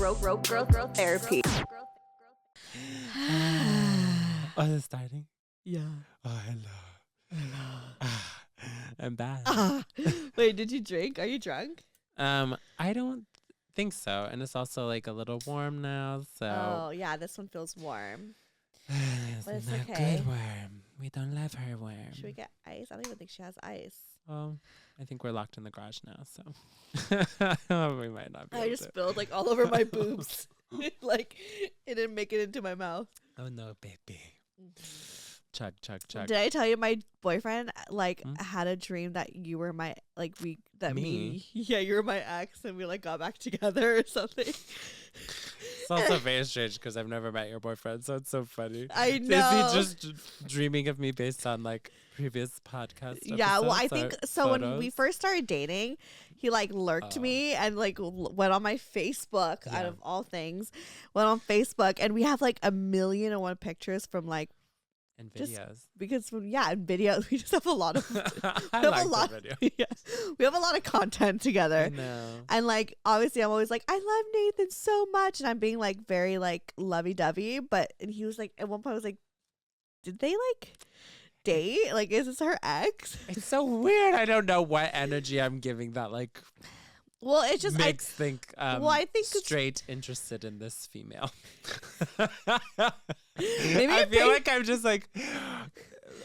growth therapy. Oh, is it starting? Yeah. Oh, hello. I'm back. Wait, did you drink? Are you drunk? I don't think so. And it's also like a little warm now, so. Oh, yeah, this one feels warm. It's But it's not okay. good warm. We don't love her warm. Should we get ice? I don't even think she has ice. Well, I think we're locked in the garage now, so we might not be I able just to. spilled like all over my boobs. Like it didn't make it into my mouth. Oh no, baby. Chug, chug, chug. Did I tell you my boyfriend had a dream that you were my Me? you were my ex and we like got back together or something. It's also very strange because I've never met your boyfriend, so it's so funny. I know. Is he just dreaming of me based on like previous podcasts? Yeah, well, I episodes think or so. When photos? we first started dating, he like lurked me and like went on my Facebook out of all things, went on Facebook, and we have like 1,000,001 pictures from like and just videos. because and videos. We just have a lot of I like the video. yeah, we have a lot of content together. I know. And like obviously I'm always like, I love Nathan so much, and I'm being like very like lovey-dovey, and he was like at one point I was like, did they like date? Like, is this her ex? It's so weird. I don't know what energy I'm giving that like Well, it's just makes think I think straight interested in this female. Maybe I feel like I'm just like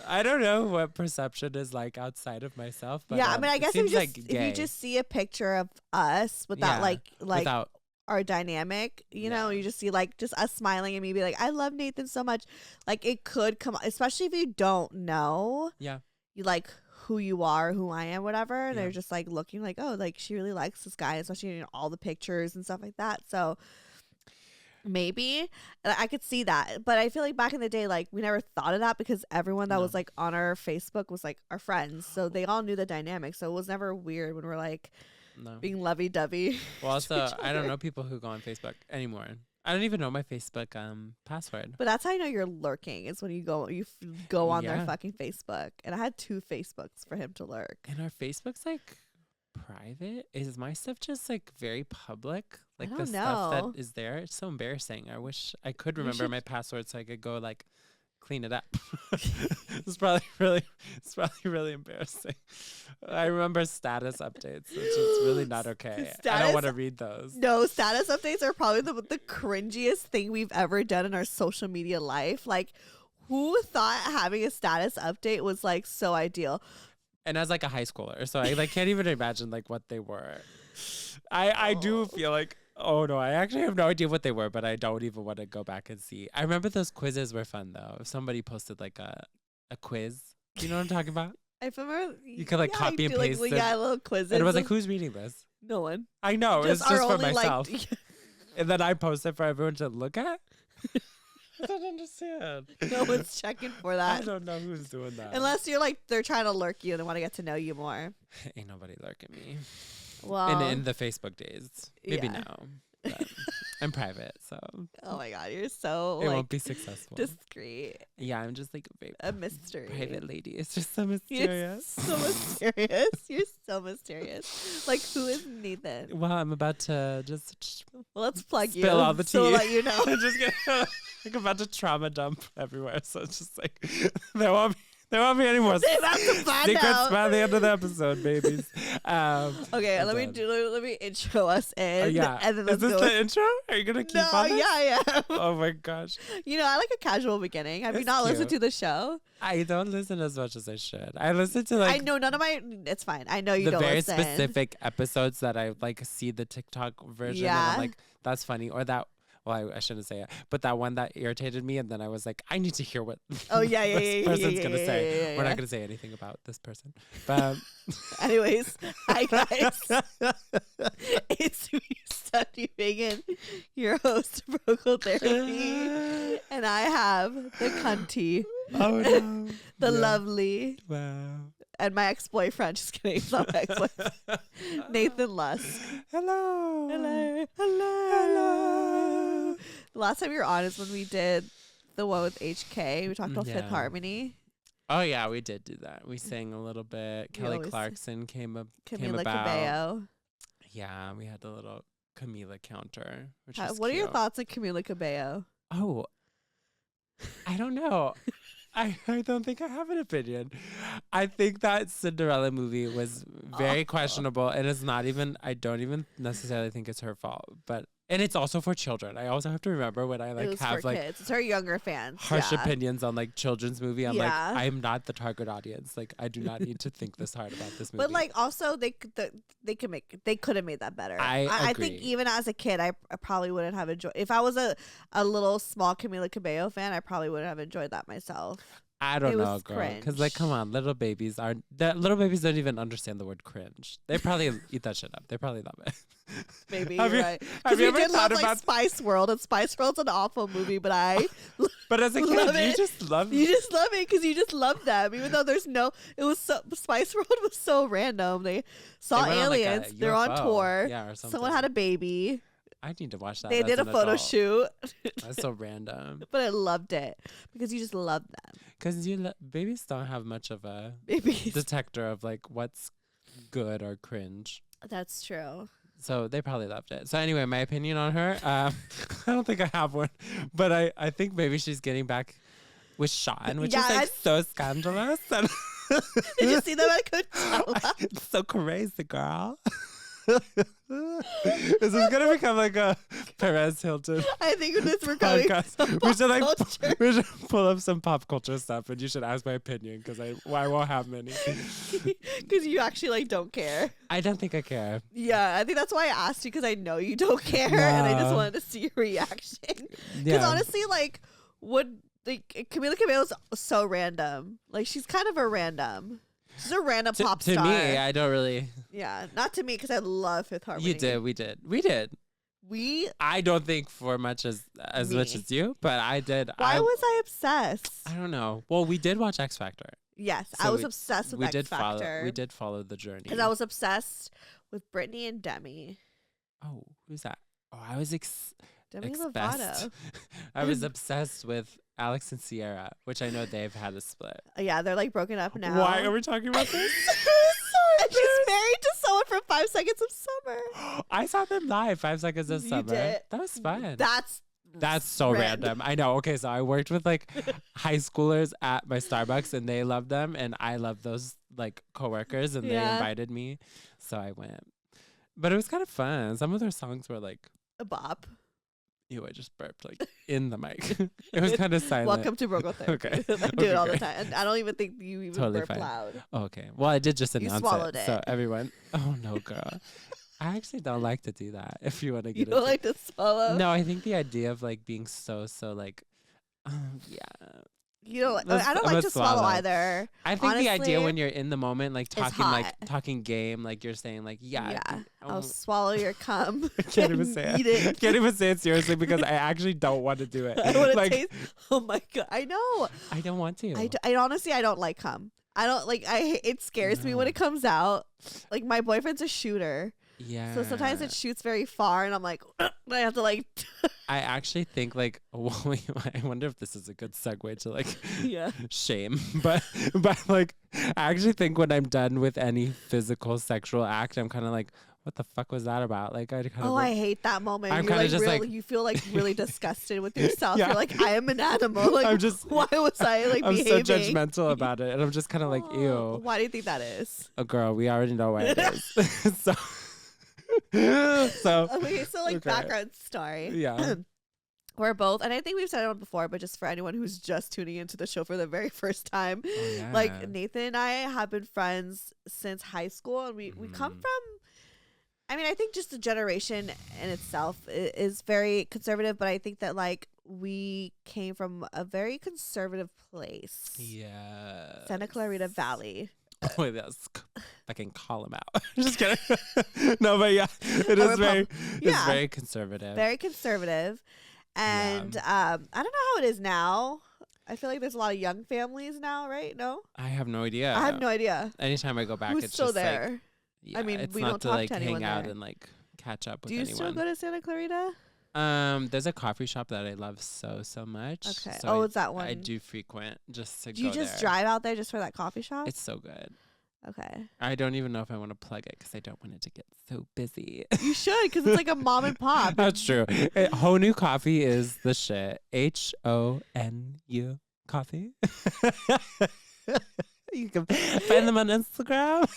I don't know what perception is like outside of myself. But yeah, I mean, I guess if if you just see a picture of us without like without our dynamic, you know, you just see like just us smiling and me be like, I love Nathan so much. Like it could come, especially if you don't know, you like who you are, who I am, whatever. And they're just like looking like, oh, like she really likes this guy, especially in all the pictures and stuff like that. So maybe I could see that, but I feel like back in the day, like we never thought of that because everyone that was like on our Facebook was like our friends, so they all knew the dynamic. So it was never weird when we're like being lovey-dovey. Well, also, I don't know people who go on Facebook anymore. I don't even know my Facebook password. But that's how I know you're lurking, is when you go on their fucking Facebook. And I had 2 Facebooks for him to lurk. And our Facebook's like private. Is my stuff just like very public? Like I the don't stuff know. that is there? It's so embarrassing. I wish I could remember my password so I could go like clean it up. It's probably really embarrassing. I remember status updates, which is really not okay. I don't want to read those. No, status updates are probably the cringiest thing we've ever done in our social media life. Like, who thought having a status update was like so ideal? And as like a high schooler, so I like can't even imagine like what they were. I do feel like, oh no, I actually have no idea what they were, but I don't even want to go back and see. I remember those quizzes were fun though. If somebody posted like a quiz, you know what I'm talking about? I remember You could like copy and paste it. Yeah, little quizzes. And it was like, who's reading this? No one. I know, it's just for myself. Like, and then I post it for everyone to look at. I don't understand. No one's checking for that. I don't know who's doing that. Unless you're like, they're trying to lurk you and they want to get to know you more. Ain't nobody lurking me. Well, in the Facebook days. Maybe now. But I'm private, so. Oh my God, you're so it won't be successful. Discreet. Yeah, I'm just like a mystery. Private lady. It's just so mysterious. You're so mysterious. You're so mysterious. Like, who is Nathan? Well, I'm about to just let's plug you. Spill all the tea. So we'll let you know. I'm just gonna like about to trauma dump everywhere. So it's just like there won't be any more secrets by the end of the episode, babies. Okay, let me intro us in. Yeah. And then is this the intro? Are you gonna keep on this? Yeah. Oh my gosh. You know, I like a casual beginning. Have you not listened to the show? I don't listen as much as I should. I listen to like I know none of my. It's fine. I know you don't listen. The very specific episodes that I like see the TikTok version. And I'm like, that's funny, or that. Well, I shouldn't say it, but that one that irritated me, and then I was like, I need to hear what this person's gonna say. We're not gonna say anything about this person, but anyways, hi guys, it's me, Stefanie Maegan, your host of Vocal Therapy, and I have the cunty, the lovely, and my ex-boyfriend. Just kidding, it's not my ex-boyfriend. Nathan Lusk. Hello. The last time you were on is when we did the one with HK. We talked about Fifth Harmony. Oh yeah, we did do that. We sang a little bit. Kelly Clarkson came Camila about. Cabello. Yeah, we had a little Camila counter, which is what are your cute. thoughts on Camila Cabello? Oh, I don't know. I don't think I have an opinion. I think that Cinderella movie was very questionable, and it's not even. I don't even necessarily think it's her fault, and it's also for children. I also have to remember when I have kids. It's her younger fans. Harsh opinions on children's movie. I'm I'm not the target audience. I do not need to think this hard about this movie. But also they could have made that better. I think even as a kid, I probably wouldn't have enjoyed. If I was a little small Camila Cabello fan, I probably wouldn't have enjoyed that myself. I don't know, girl. Because come on, little babies don't even understand the word cringe. They probably eat that shit up. They probably love it. Maybe you're right. Because we did love Spice World, and Spice World's an awful movie, but but as a kid, you just love it. You just love it because you just love them, even though Spice World was so random. They saw aliens. They're on tour. Yeah, or something. Someone had a baby. I need to watch that. They did a photo shoot. That's so random. But I loved it because you just love them. Because babies don't have much of a detector of what's good or cringe. That's true. So they probably loved it. So anyway, my opinion on her, I don't think I have one, but I think maybe she's getting back with Sean, which is so scandalous. And did you see them at Coachella? It's so crazy, girl. Is this gonna become a Perez Hilton? I think we're going. We should pull up some pop culture stuff, and you should ask my opinion because I won't have many. Because you actually don't care. I don't think I care. Yeah, I think that's why I asked you because I know you don't care, and I just wanted to see your reaction. Because honestly, Camila Cabello's so random. She's kind of a random. She's a random pop star. To me, I don't really. Yeah, not to me because I love Fifth Harmony. You did. We did. I don't think for much as much as you, but I did. Why was I obsessed? I don't know. Well, we did watch X Factor. Yes, so I was obsessed with X Factor. We did follow the journey. Because I was obsessed with Brittany and Demi. Oh, who's that? Oh, I was Demi Lovato. I was obsessed with Alex and Sierra, which I know they've had a split. Yeah, they're broken up now. Why are we talking about this? And she's married to someone from 5 Seconds of Summer. I saw them live 5 Seconds of Summer. Did. That was fun. That's so random. I know. Okay, so I worked with high schoolers at my Starbucks, and they loved them, and I love those coworkers, and they invited me, so I went. But it was kind of fun. Some of their songs were a bop. Ew, I just burped in the mic. It was kind of silent. Welcome to Broco Therapy. Okay. I do it all the time. And I don't even think you even totally burp fine. loud. Oh, okay. Well, I did just announce it. So everyone. Oh, no, girl. I actually don't like to do that. If you want to get You don't like to swallow? No, I think the idea of being so yeah. You don't. I don't like to swallow either. I think the idea when you're in the moment, talking game, you're saying yeah. I'll swallow your cum. I can't even say it. I can't even say it seriously because I actually don't want to do it. I want to taste. Oh my god! I know. I don't want to. I honestly, I don't like cum. I don't it scares me when it comes out. My boyfriend's a shooter. Yeah. So sometimes it shoots very far, and I'm like, I have to I actually think I wonder if this is a good segue to shame, but I actually think when I'm done with any physical sexual act, I'm kind of what the fuck was that about? I hate that moment. I'm kind of just you feel really disgusted with yourself. Yeah. You're I am an animal. I'm just why was I I'm behaving? so judgmental about it, and I'm just kind of ew. Why do you think that is? Oh, girl, we already know why it is. so background story. Yeah. We're both, and I think we've said it before, but just for anyone who's just tuning into the show for the very first time, Nathan and I have been friends since high school, and we come from, I think just the generation in itself is very conservative, but I think that we came from a very conservative place. Yeah. Santa Clarita Valley. Oh, wait, that's I can call him out. Just kidding. No, but yeah, it's very conservative. Very conservative. And I don't know how it is now. I feel like there's a lot of young families now, right? No? I have no idea. I have no idea. Anytime I go back, Who's it's still just there? I mean, it's we not don't to talk to anyone hang out there. and catch up with anyone. Do you still go to Santa Clarita? There's a coffee shop that I love so much. Okay. So it's that one. I do frequent just to go Do you just drive out there just for that coffee shop? It's so good. Okay. I don't even know if I want to plug it because I don't want it to get so busy. You should, because it's like a mom and pop. That's true. Honu Coffee is the shit. HONU Coffee. You can find them on Instagram.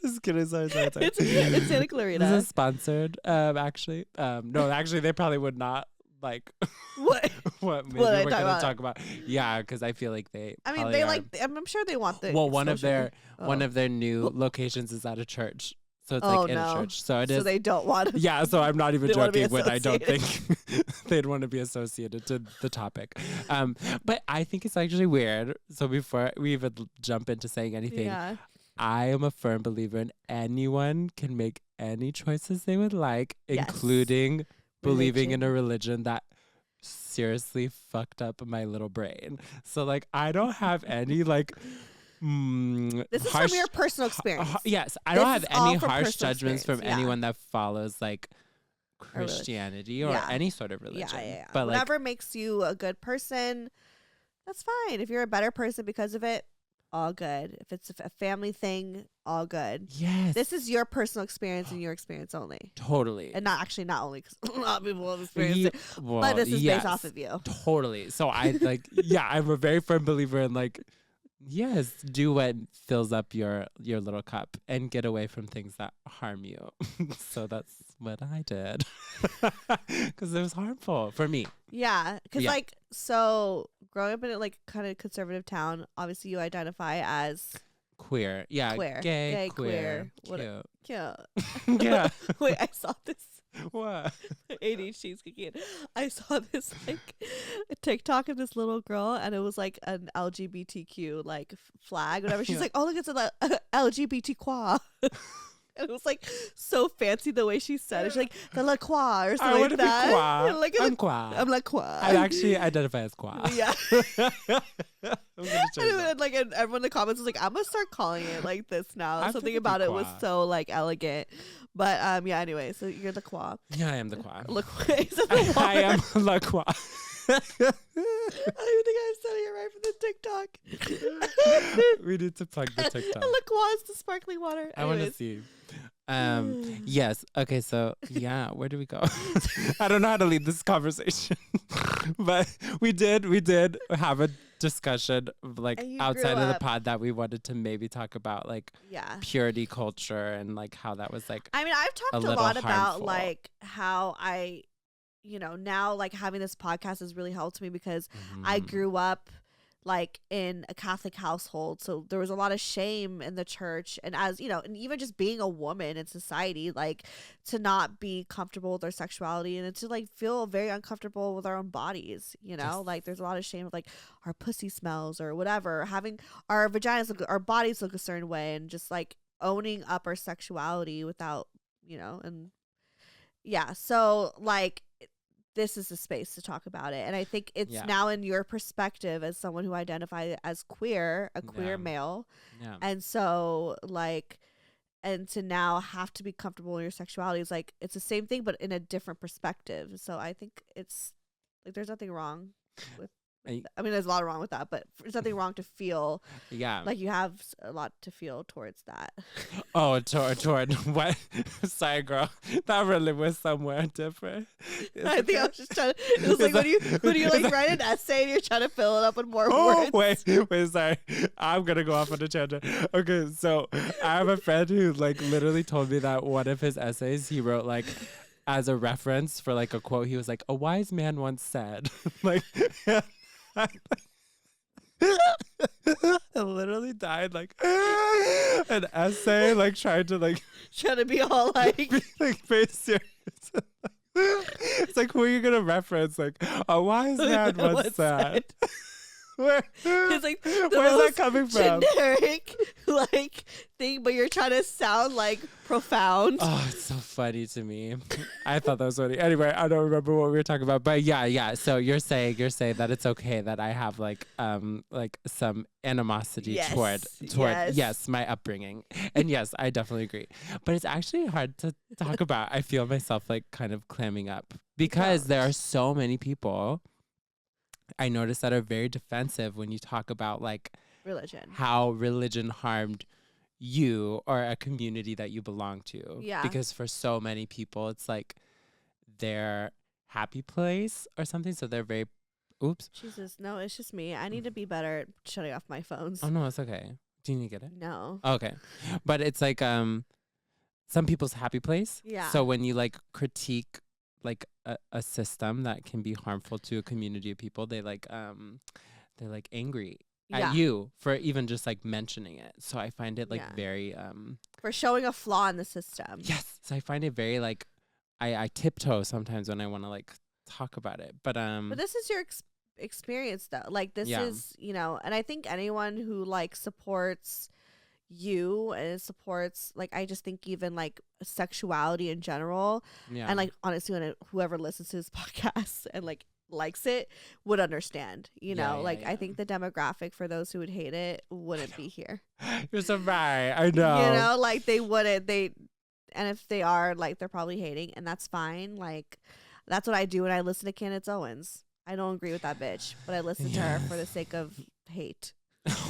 Just kidding. Sorry. It's Santa Clarita. This is sponsored, actually. No, actually, they probably would not like what maybe what we're going to talk about. Yeah, because I feel like they. I mean, they are, like. I'm sure they want the. Well, one of their new locations is at a church. So it's like in a church. So it is. So they don't want to. Yeah, so I'm not even joking when I don't think they'd want to be associated to the topic. But I think it's actually weird. So before we even jump into saying anything, I am a firm believer in anyone can make any choices they would like, including believing in a religion that seriously fucked up my little brain. So like I don't have any like this is from your personal experience. Yes, I don't have any harsh judgments from anyone that follows like Christianity or any sort of religion. Yeah. But whatever makes you a good person, that's fine. If you're a better person because of it, all good. If it's a family thing, all good. Yes. This is your personal experience and your experience only. Totally. And not only because a lot of people have experienced it, but this is based off of you. Totally. So I like, I'm a very firm believer in like, yes, do what fills up your little cup and get away from things that harm you. So that's what I did because it was harmful for me. Yeah, because like, so growing up in a like kind of conservative town, obviously you identify as queer. Yeah, queer. Gay, queer. Cute. Yeah. Wait, I saw this. What? ADHD's kicking in. I saw this like TikTok of this little girl, and it was like an LGBTQ like flag, whatever. She's like, "Oh, look, it's a LGBTQ." And it was like so fancy the way she said it. She's like the La Croix or something like that. Like, I'm qua. I'm La Croix. I actually identify as qua. Yeah. and everyone in the comments was like, I'm gonna start calling it like this now. Something about it was so like elegant. But anyway, so you're the qua. Yeah, I am the qua. I am La Croix. I don't even think I'm saying it right from the TikTok. We need to plug the TikTok. La Croix is the sparkling water. I want to see. Yes. Okay. So where do we go? I don't know how to lead this conversation, but we did have a discussion like outside of the pod that we wanted to maybe talk about like purity culture and like how that was like. I mean, I've talked a lot about like how I, now like having this podcast has really helped me because I grew up like in a Catholic household, so there was a lot of shame in the church, and as and even just being a woman in society, like to not be comfortable with our sexuality and to like feel very uncomfortable with our own bodies, like there's a lot of shame of like our pussy smells or whatever, having our vaginas look, our bodies look a certain way, and just like owning up our sexuality without so like this is the space to talk about it. And I think it's now in your perspective as someone who identifies as queer, a queer male. Yeah. And so like, and to now have to be comfortable in your sexuality is like, it's the same thing, but in a different perspective. So I think it's like, there's nothing wrong with, I mean, there's a lot wrong with that, but there's nothing wrong to feel like you have a lot to feel towards that. Oh, toward what? Sorry, girl. That really was somewhere different. I think I was just trying to, it was like when you like write an essay and you're trying to fill it up with more words. Wait, sorry. I'm going to go off on a tangent. Okay, so I have a friend who like literally told me that one of his essays he wrote like, as a reference for like a quote, he was like, a wise man once said, like, I literally died like an essay, like trying to be all like be like very serious. It's like, who are you gonna reference? Like, a wise man once said. It's like where's that coming from? Generic like thing, but you're trying to sound like profound. Oh, it's so funny to me. I thought that was funny. Anyway, I don't remember what we were talking about, but yeah. So you're saying that it's okay that I have like some animosity toward my upbringing, and yes, I definitely agree. But it's actually hard to talk about. I feel myself like kind of clamming up because there are so many people I noticed that are very defensive when you talk about like religion, how religion harmed you or a community that you belong to. Yeah. Because for so many people, it's like their happy place or something. So they're very, oops. Jesus, no, it's just me. I need to be better at shutting off my phones. Oh, no, it's okay. Do you need to get it? No. Okay. But it's like some people's happy place. Yeah. So when you like critique like a system that can be harmful to a community of people, they're like angry at you for even just like mentioning it. So I find it like very for showing a flaw in the system. Yes. So I find it very like I tiptoe sometimes when I want to like talk about it. But this is your experience though. Like this is, you know, and I think anyone who like supports you and supports like I just think even like sexuality in general and like honestly when whoever listens to this podcast and like likes it would understand, you know, I think the demographic for those who would hate it wouldn't be here. You're so right. I know. You know, like they wouldn't, and if they are, like they're probably hating, and that's fine. Like that's what I do when I listen to Candace Owens. I don't agree with that bitch, but I listen to her for the sake of hate.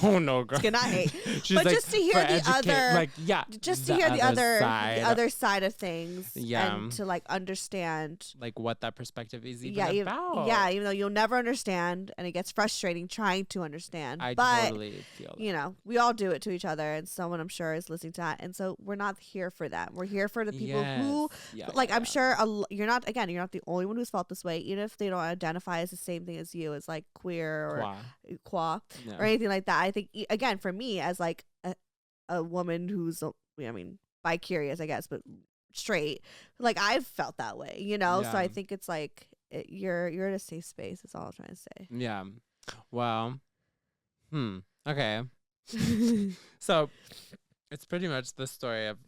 Oh no, girl. Not hate, but like, just to hear the other, like just to hear the other side of things, and to like understand, like what that perspective is even about. Even though you'll never understand, and it gets frustrating trying to understand. I but, totally feel that. You know, we all do it to each other, and someone I'm sure is listening to that, and so we're not here for that. We're here for the people who, I'm sure you're not the only one who's felt this way, even if they don't identify as the same thing as you, as like queer or qua or anything like that. I think again for me as like a woman who's bi curious, I guess, but straight, like I've felt that way, you know. So I think it's like you're in a safe space is all I'm trying to say. Yeah. Well, okay. So it's pretty much the story of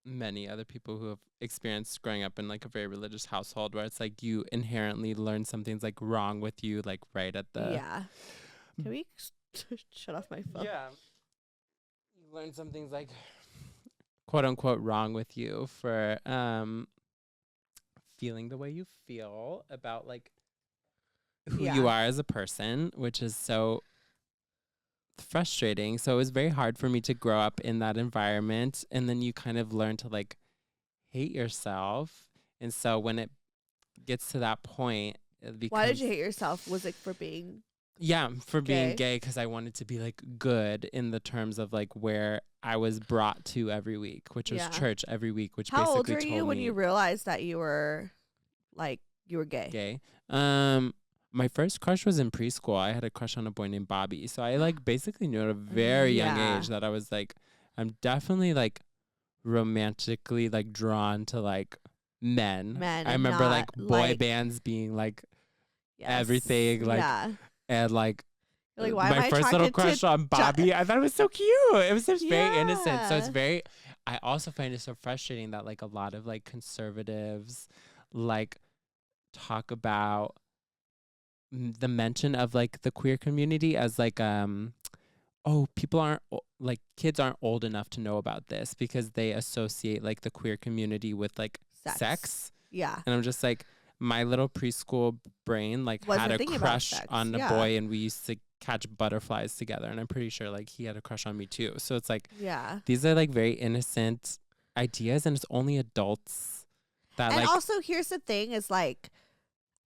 many other people who have experienced growing up in like a very religious household where it's like you inherently learn something's like wrong with you like right at the Can we shut off my phone? Yeah. You learn something's like quote unquote wrong with you for feeling the way you feel about like who you are as a person, which is so frustrating. So it was very hard for me to grow up in that environment, and then you kind of learn to like hate yourself. And so when it gets to that point, it becomes, why did you hate yourself? Was it for being being gay, because I wanted to be like good in the terms of like where I was brought to every week, which was church every week, which how basically old were you when you realized that you were gay? My first crush was in preschool. I had a crush on a boy named Bobby. So I like basically knew at a very young age that I was like, I'm definitely like romantically like drawn to like men. I remember like boy bands being like everything, like and like why my first little crush on Bobby. I thought it was so cute. It was just very innocent. So it's very, I also find it so frustrating that like a lot of like conservatives like talk about the mention of like the queer community as like people aren't like kids aren't old enough to know about this because they associate like the queer community with like sex. And I'm just like, my little preschool brain like had a crush on a boy, and we used to catch butterflies together, and I'm pretty sure like he had a crush on me too. So it's like these are like very innocent ideas, and it's only adults that and like. Also, here's the thing: is like,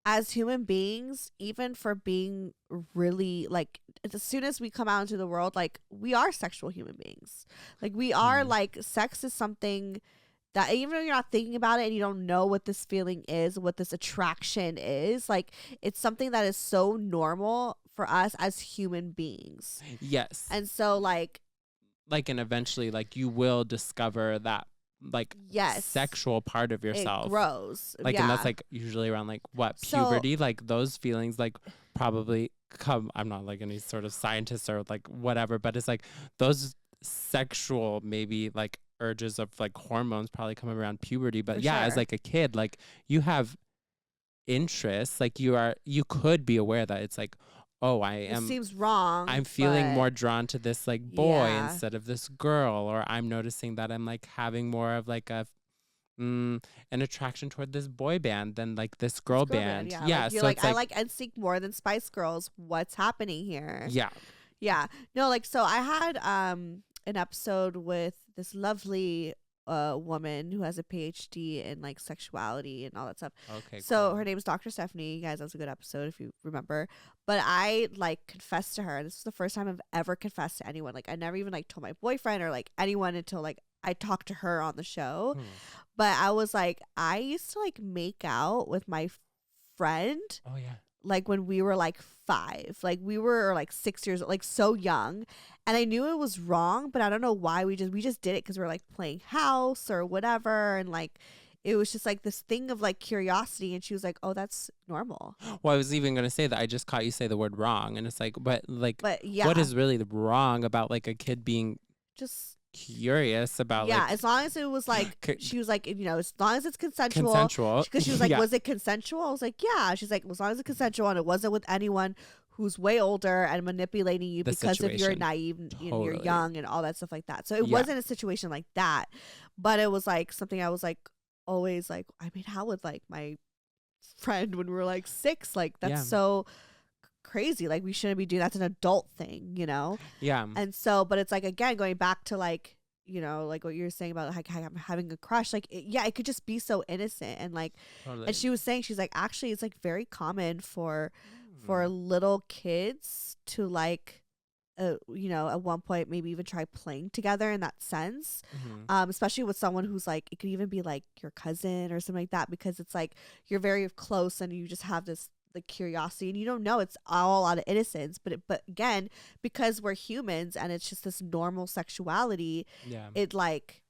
as human beings, even for being really like, as soon as we come out into the world, like we are sexual human beings. Like we are like, sex is something that even though you're not thinking about it and you don't know what this feeling is, what this attraction is, like it's something that is so normal for us as human beings. Yes. And so like and eventually like you will discover that like sexual part of yourself. It grows. Like and that's like usually around like what, puberty? So, like those feelings like probably come, I'm not like any sort of scientist or like whatever, but it's like those sexual maybe like urges of like hormones probably come around puberty. But as like a kid, like you have interests, like you could be aware that it's like, oh, it seems wrong. I'm feeling more drawn to this like boy instead of this girl, or I'm noticing that I'm like having more of like an attraction toward this boy band than like this girl band. Yeah. Like, you're so like, I like NSYNC more than Spice Girls. What's happening here? Yeah. No, like so I had an episode with this lovely woman who has a PhD in like sexuality and all that stuff. Okay. So cool. her name is Dr. Stefanie. You guys, that was a good episode if you remember. But I like confessed to her. This is the first time I've ever confessed to anyone. Like I never even like told my boyfriend or like anyone until like I talked to her on the show. But I was like, I used to like make out with my friend. Oh yeah. Like when we were like 5, like we were like 6 years, like so young, and I knew it was wrong, but I don't know why we just did it because we were like playing house or whatever, and like it was just like this thing of like curiosity, and she was like, "Oh, that's normal." Well, I was even gonna say that I just caught you say the word wrong, and it's like, but yeah, what is really wrong about like a kid being just curious about as long as it was like she was like, as long as it's consensual, because she was like, was it consensual? I was like, yeah. She's like, as long as it's consensual and it wasn't with anyone who's way older and manipulating you because of your naive and you're young and all that stuff like that. So it wasn't a situation like that, but it was like something I was like always like, I made out with like my friend when we were like 6. Like that's so crazy. Like we shouldn't be doing that's an adult thing, Yeah. And so, but it's like, again, going back to like, like what you were saying about like having a crush, like it could just be so innocent and like and she was saying, she's like, actually it's like very common for little kids to like at one point maybe even try playing together in that sense, especially with someone who's like, it could even be like your cousin or something like that, because it's like you're very close and you just have this the curiosity and you don't know, it's all out of innocence, but again, because we're humans and it's just this normal sexuality, it like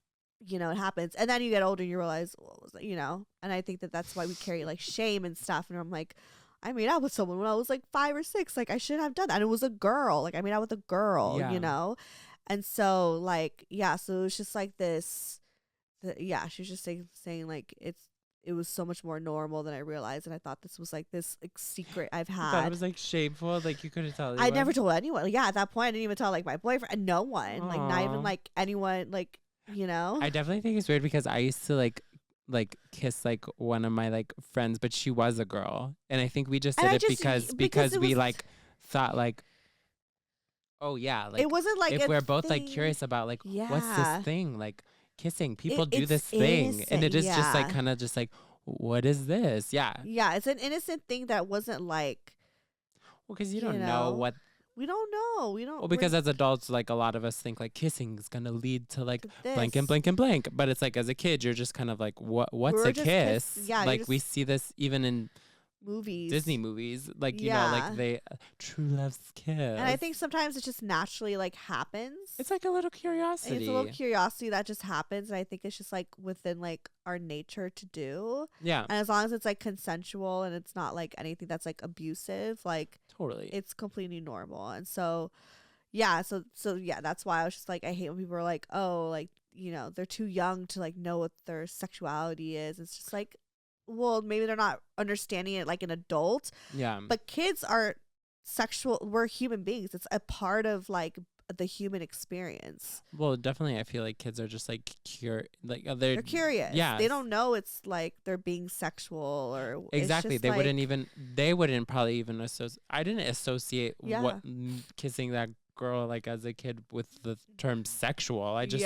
it happens, and then you get older and you realize what was it, and I think that that's why we carry like shame and stuff, and I'm like, I made out with someone when I was like 5 or 6, like I shouldn't have done that, and it was a girl, like I made out with a girl, and so like so it was just like this she was just saying like it was so much more normal than I realized, and I thought this was like this like secret I've had. I thought it was like shameful, like you couldn't tell anyone. I never told anyone. Yeah, at that point I didn't even tell like my boyfriend, and no one. Aww. Like not even like anyone, like I definitely think it's weird because I used to like kiss like one of my like friends, but she was a girl, and I think we just did it because we like thought like, oh yeah, like it wasn't like if we're both like curious about like what's this thing, like kissing, people do this thing, and it is just like kind of just like, what is this? It's an innocent thing that wasn't like, well, because you don't know what we don't know, well, because as adults, like a lot of us think like kissing is gonna lead to like blank and blank and blank, but it's like as a kid you're just kind of like, what's a kiss? Like we see this even in movies, Disney movies, like like they true love's kiss, and I think sometimes it just naturally like happens. It's like a little curiosity. It's a little curiosity that just happens, and I think it's just like within like our nature to do. And as long as it's like consensual and it's not like anything that's like abusive, like totally, it's completely normal. And so that's why I was just like, I hate when people are like, oh, like they're too young to like know what their sexuality is. It's just like, well, maybe they're not understanding it like an adult. But kids are sexual. We're human beings. It's a part of like the human experience. Well, definitely, I feel like kids are just like they're curious. They don't know it's like they're being sexual or exactly. They wouldn't probably even associate. I didn't associate what kissing that girl like as a kid with the term sexual. I just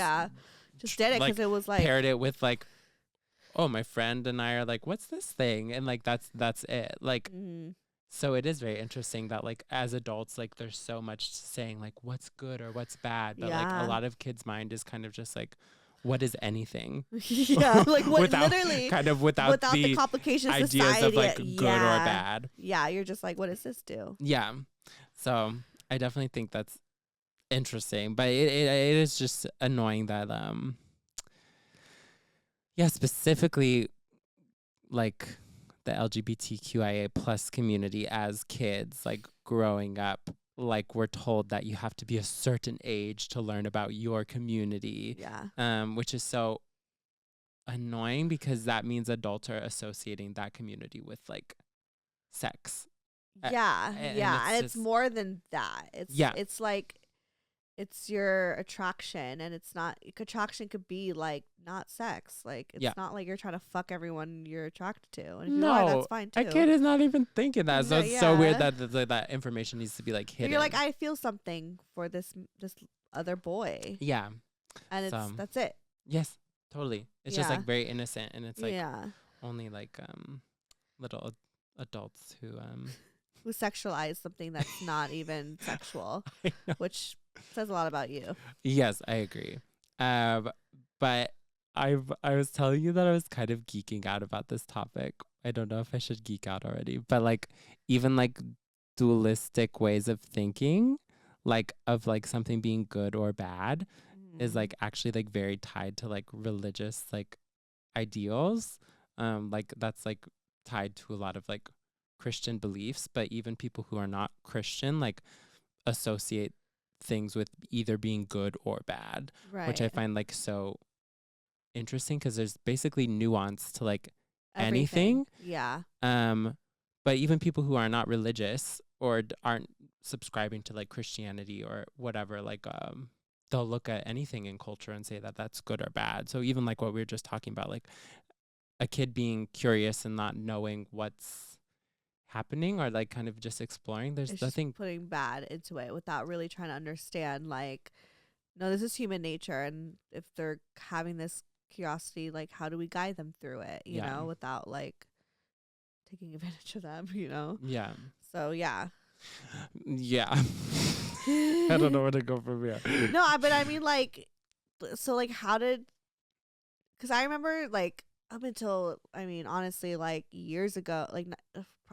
did it because it was like paired it with like, oh, my friend and I are like, what's this thing? And like, that's it. Like, so it is very interesting that like as adults, like there's so much saying like what's good or what's bad. But like a lot of kids' mind is kind of just like, what is anything? Like what without, literally kind of without the complications ideas society, of like good or bad. You're just like, what does this do? So I definitely think that's interesting. But it is just annoying that specifically like the LGBTQIA plus community as kids, like growing up, like we're told that you have to be a certain age to learn about your community. Which is so annoying because that means adults are associating that community with like sex. And it's more than that. It's like it's your attraction, and it's not attraction could be like not sex, like it's not like you're trying to fuck everyone you're attracted to, and if you are, that's fine too. A kid is not even thinking that, so it's so weird that that information needs to be like hidden. You're like, I feel something for this other boy. Yeah. And that's it. Yes, totally. It's just like very innocent, and it's like only like little adults who sexualize something that's not even sexual, which says a lot about you. Yes, I agree. But I was telling you that I was kind of geeking out about this topic. I don't know if I should geek out already, but like even like dualistic ways of thinking, like of like something being good or bad, is like actually like very tied to like religious like ideals. Like that's like tied to a lot of like Christian beliefs, but even people who are not Christian like associate things with either being good or bad, which I find like so interesting because there's basically nuance to like anything. Yeah. But even people who are not religious or aren't subscribing to like Christianity or whatever, like they'll look at anything in culture and say that that's good or bad. So even like what we were just talking about, like a kid being curious and not knowing what's happening or like kind of just exploring, there's nothing putting bad into it without really trying to understand, like, no, this is human nature, and if they're having this curiosity, like, how do we guide them through it, you know, without like taking advantage of them, you know? Yeah. So yeah. I don't know where to go from here. No, but I mean, like, so like because I remember like up until, I mean, honestly, like years ago, like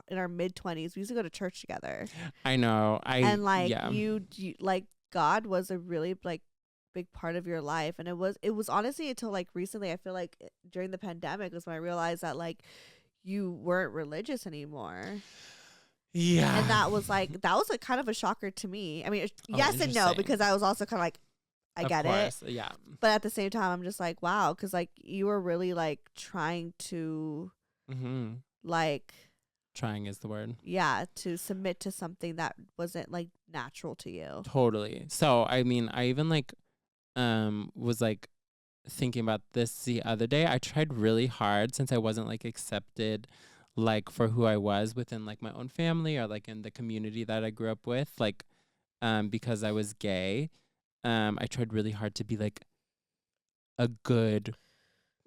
in our mid-20s, we used to go to church together. I know. And like you like God was a really like big part of your life, and it was honestly until like recently, I feel like during the pandemic was when I realized that like you weren't religious anymore. Yeah. And that was like kind of a shocker to me. I mean, yes and no, because I was also kind of like, I get it. Yeah. But at the same time, I'm just like, wow, because like you were really like trying to like. Trying is the word. Yeah, to submit to something that wasn't like natural to you. Totally. So I mean, I even like was like thinking about this the other day. I tried really hard since I wasn't like accepted like for who I was within like my own family or like in the community that I grew up with, like because I was gay. I tried really hard to be like a good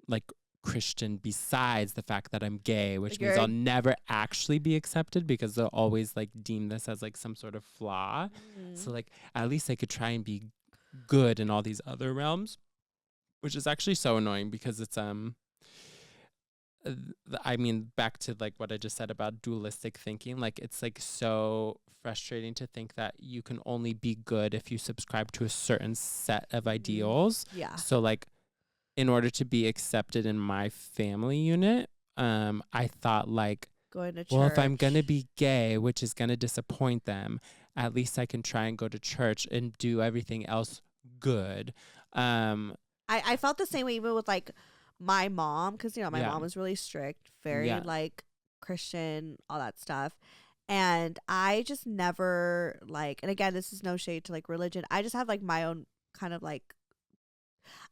like Christian besides the fact that I'm gay, which means I'll never actually be accepted because they'll always like deem this as like some sort of flaw. So like at least I could try and be good in all these other realms, which is actually so annoying because it's I mean, back to like what I just said about dualistic thinking, like it's like so frustrating to think that you can only be good if you subscribe to a certain set of ideals. Yeah. So like in order to be accepted in my family unit, I thought like, going to church. Well, if I'm going to be gay, which is going to disappoint them, at least I can try and go to church and do everything else good. I felt the same way even with like my mom, because, you know, my mom was really strict, very like Christian, all that stuff. And I just never like, and again, this is no shade to like religion. I just have like my own kind of like,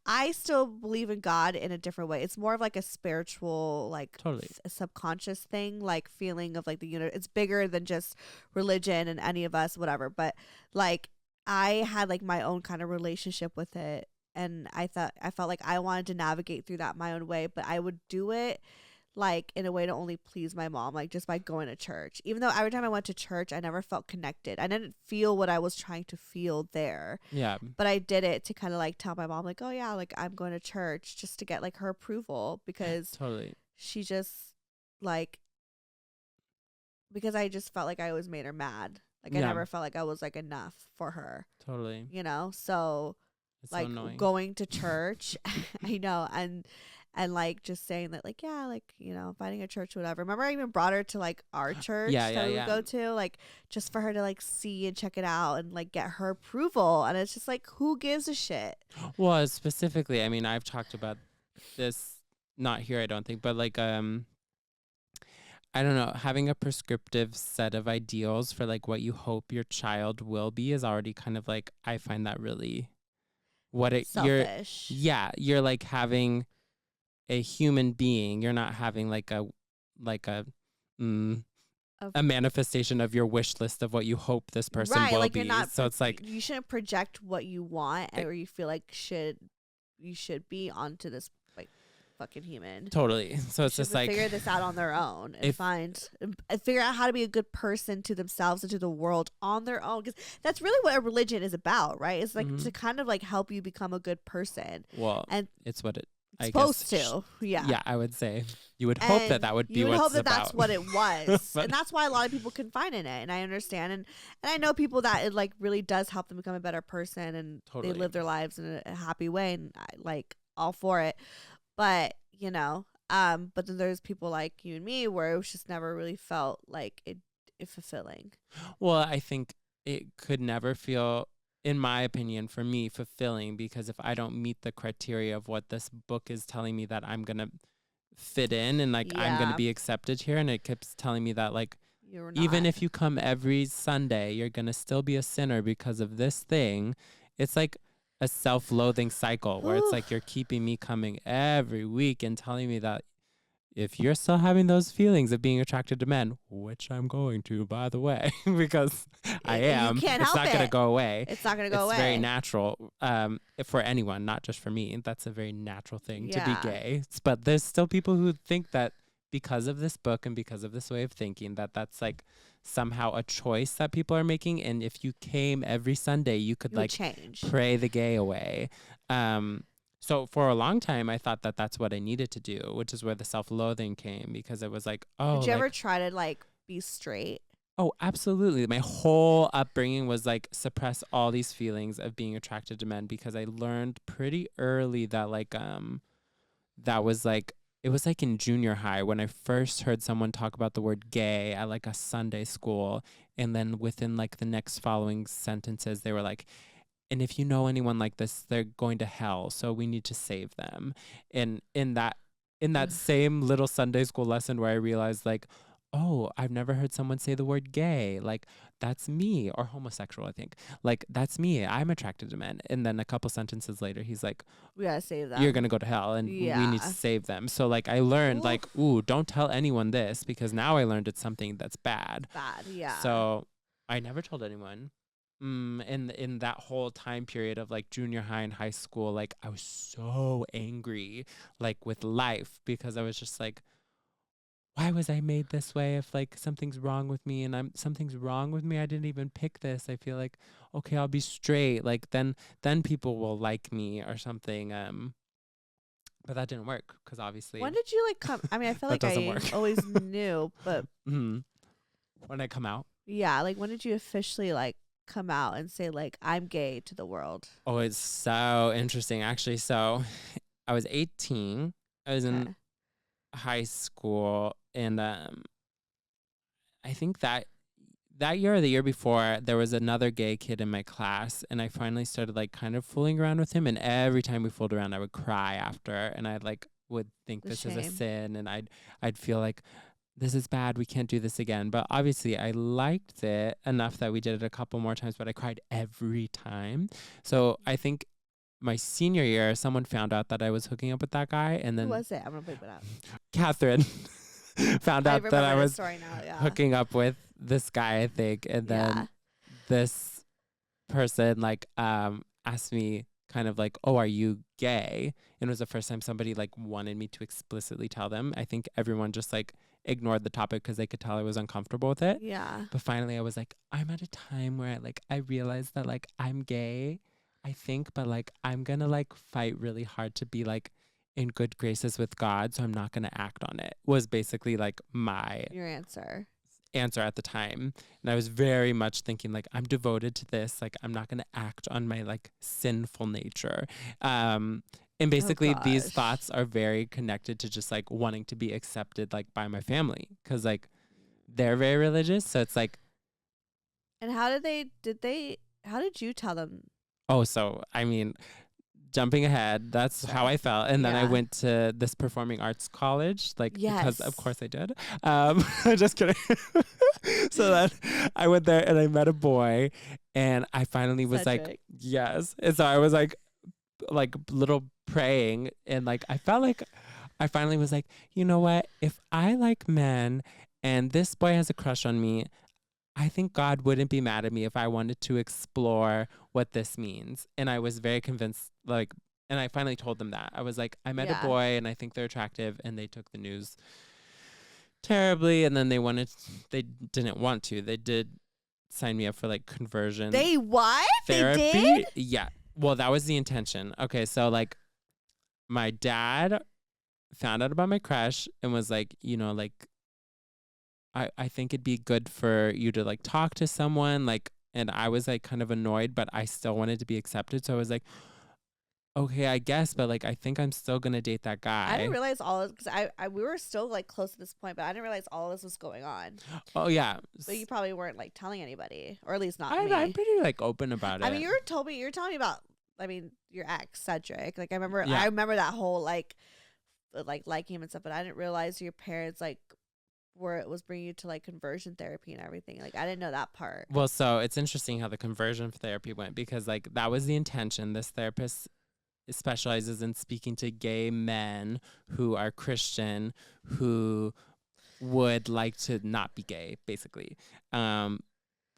I still believe in God in a different way. It's more of like a spiritual, like a subconscious thing, like feeling of like the universe. It's bigger than just religion and any of us, whatever. But like I had like my own kind of relationship with it. And I felt like I wanted to navigate through that my own way, but I would do it like in a way to only please my mom, like just by going to church. Even though every time I went to church, I never felt connected. I didn't feel what I was trying to feel there. Yeah. But I did it to kind of like tell my mom, like, oh yeah, like I'm going to church, just to get like her approval, because she just like, because I just felt like I always made her mad. Like I never felt like I was like enough for her. Totally. You know? So it's like so going to church, I know, and like just saying that, like, yeah, like, you know, finding a church, whatever. Remember, I even brought her to like our church that we would go to, like, just for her to like see and check it out and like get her approval. And it's just like, who gives a shit? Well, specifically, I mean, I've talked about this, not here, I don't think, but like, I don't know, having a prescriptive set of ideals for like what you hope your child will be is already kind of like, I find that really selfish. You're like having a human being. You're not having like a a manifestation of your wish list of what you hope this person will like be. You're not so it's like you shouldn't project what you want or you feel like you should be onto this like fucking human. Totally. So it's just like figure this out on their own and figure out how to be a good person to themselves and to the world on their own, because that's really what a religion is about, right? It's like to kind of like help you become a good person. Well, and it's what I supposed guess, to, yeah. Yeah, I would say you would hope that would be you would what's hope that about. that's what it was, and that's why a lot of people can find in it. And I understand, and I know people that it like really does help them become a better person, and they live their lives in a happy way, and I like all for it. But you know, but then there's people like you and me where it was just never really felt like it fulfilling. Well, I think it could never feel, in my opinion, for me, fulfilling, because if I don't meet the criteria of what this book is telling me that I'm going to fit in and like I'm going to be accepted here, and it keeps telling me that like even if you come every Sunday, you're going to still be a sinner because of this thing. It's like a self-loathing cycle where it's like you're keeping me coming every week and telling me that if you're still having those feelings of being attracted to men, which I'm going to, by the way, because I am, it's not going to go away. It's not going to go away. It's very natural for anyone, not just for me. That's a very natural thing to be gay. But there's still people who think that because of this book and because of this way of thinking, that's like somehow a choice that people are making. And if you came every Sunday, you could like pray the gay away. So for a long time, I thought that that's what I needed to do, which is where the self-loathing came, because it was like, oh. Did you ever try to like be straight? Oh, absolutely. My whole upbringing was like suppress all these feelings of being attracted to men, because I learned pretty early that like that was like, it was like in junior high when I first heard someone talk about the word gay at like a Sunday school. And then within like the next following sentences, they were like, and if you know anyone like this, they're going to hell, so we need to save them. And in that same little Sunday school lesson where I realized like, oh, I've never heard someone say the word gay. Like, that's me. Or homosexual, I think. Like, that's me. I'm attracted to men. And then a couple sentences later, he's like, we gotta save them. You're going to go to hell, and we need to save them. So, like, I learned, like, ooh, don't tell anyone this, because now I learned it's something that's bad. Bad, yeah. So I never told anyone. In that whole time period of like junior high and high school, like I was so angry like with life, because I was just like, why was I made this way? If like something's wrong with me and something's wrong with me, I didn't even pick this. I feel like, okay, I'll be straight. Like then people will like me or something. But that didn't work, because obviously. When did you like come? I mean, I feel like I always knew, but when I come out. Yeah, like when did you officially like come out and say like I'm gay to the world? Oh, it's so interesting actually. So I was 18. I was in high school, and I think that year or the year before, there was another gay kid in my class, and I finally started like kind of fooling around with him, and every time we fooled around I would cry after, and I like would think this is a sin, and I'd feel like this is bad, we can't do this again. But obviously I liked it enough that we did it a couple more times, but I cried every time. So I think my senior year, someone found out that I was hooking up with that guy, and then who was it? I'm gonna pick it up. Catherine found out that I was now, hooking up with this guy, I think, and then this person like asked me kind of like, oh, are you gay? And it was the first time somebody like wanted me to explicitly tell them. I think everyone just like ignored the topic because they could tell I was uncomfortable with it. Yeah. But finally I was like, I'm at a time where I realized that like I'm gay, I think, but like I'm gonna like fight really hard to be like in good graces with God, so I'm not gonna act on it, was basically like your answer at the time. And I was very much thinking like, I'm devoted to this, like I'm not gonna act on my like sinful nature. And basically these thoughts are very connected to just like wanting to be accepted like by my family, because like they're very religious, so it's like. And how did you tell them? Oh, so I mean, jumping ahead, that's how I felt. And then I went to this performing arts college, like, because of course I did. Just kidding. So then I went there and I met a boy, and I finally was like, yes. And so I was like little praying, and like I felt like I finally was like, you know what? If I like men and this boy has a crush on me. I think God wouldn't be mad at me if I wanted to explore what this means. And I was very convinced, like, and I finally told them that. I was like, I met a boy and I think they're attractive, and they took the news terribly, and then they didn't want to. They did sign me up for like conversion. They what? Therapy. They did? Yeah. Well, that was the intention. Okay, so like my dad found out about my crush and was like, you know, like I think it'd be good for you to like talk to someone, like, and I was like kind of annoyed, but I still wanted to be accepted. So I was like, okay, I guess, but like I think I'm still gonna date that guy. I didn't realize all of because we were still like close to this point, but I didn't realize all of this was going on. Oh yeah. But you probably weren't like telling anybody, or at least not me. I'm pretty like open about it. I mean, you were telling me about. I mean, your ex Cedric. Like I remember that whole like liking him and stuff, but I didn't realize your parents like where it was bringing you to like conversion therapy and everything. Like I didn't know that part. Well, so it's interesting how the conversion therapy went, because like that was the intention. This therapist specializes in speaking to gay men who are Christian, who would like to not be gay, basically.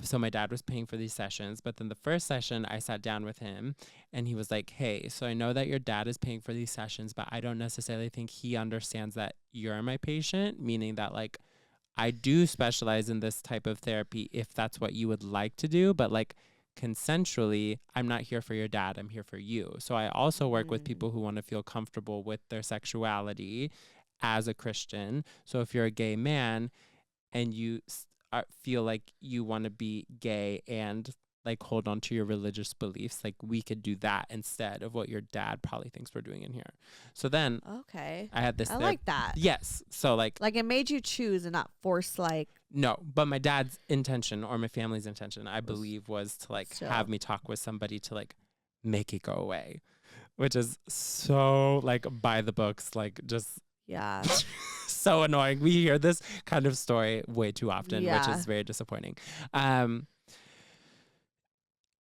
So my dad was paying for these sessions, but then the first session I sat down with him and he was like, hey, so I know that your dad is paying for these sessions, but I don't necessarily think he understands that you're my patient, meaning that like I do specialize in this type of therapy if that's what you would like to do, but like consensually, I'm not here for your dad, I'm here for you. So I also work with people who want to feel comfortable with their sexuality as a Christian. So if you're a gay man and you feel like you want to be gay and like hold on to your religious beliefs, like we could do that instead of what your dad probably thinks we're doing in here. So then okay, I had this I like that. Yes. So like it made you choose and not force like. No, but my dad's intention or my family's intention, I believe, was to like have me talk with somebody to like make it go away, which is so like by the books, like just so annoying. We hear this kind of story way too often, which is very disappointing.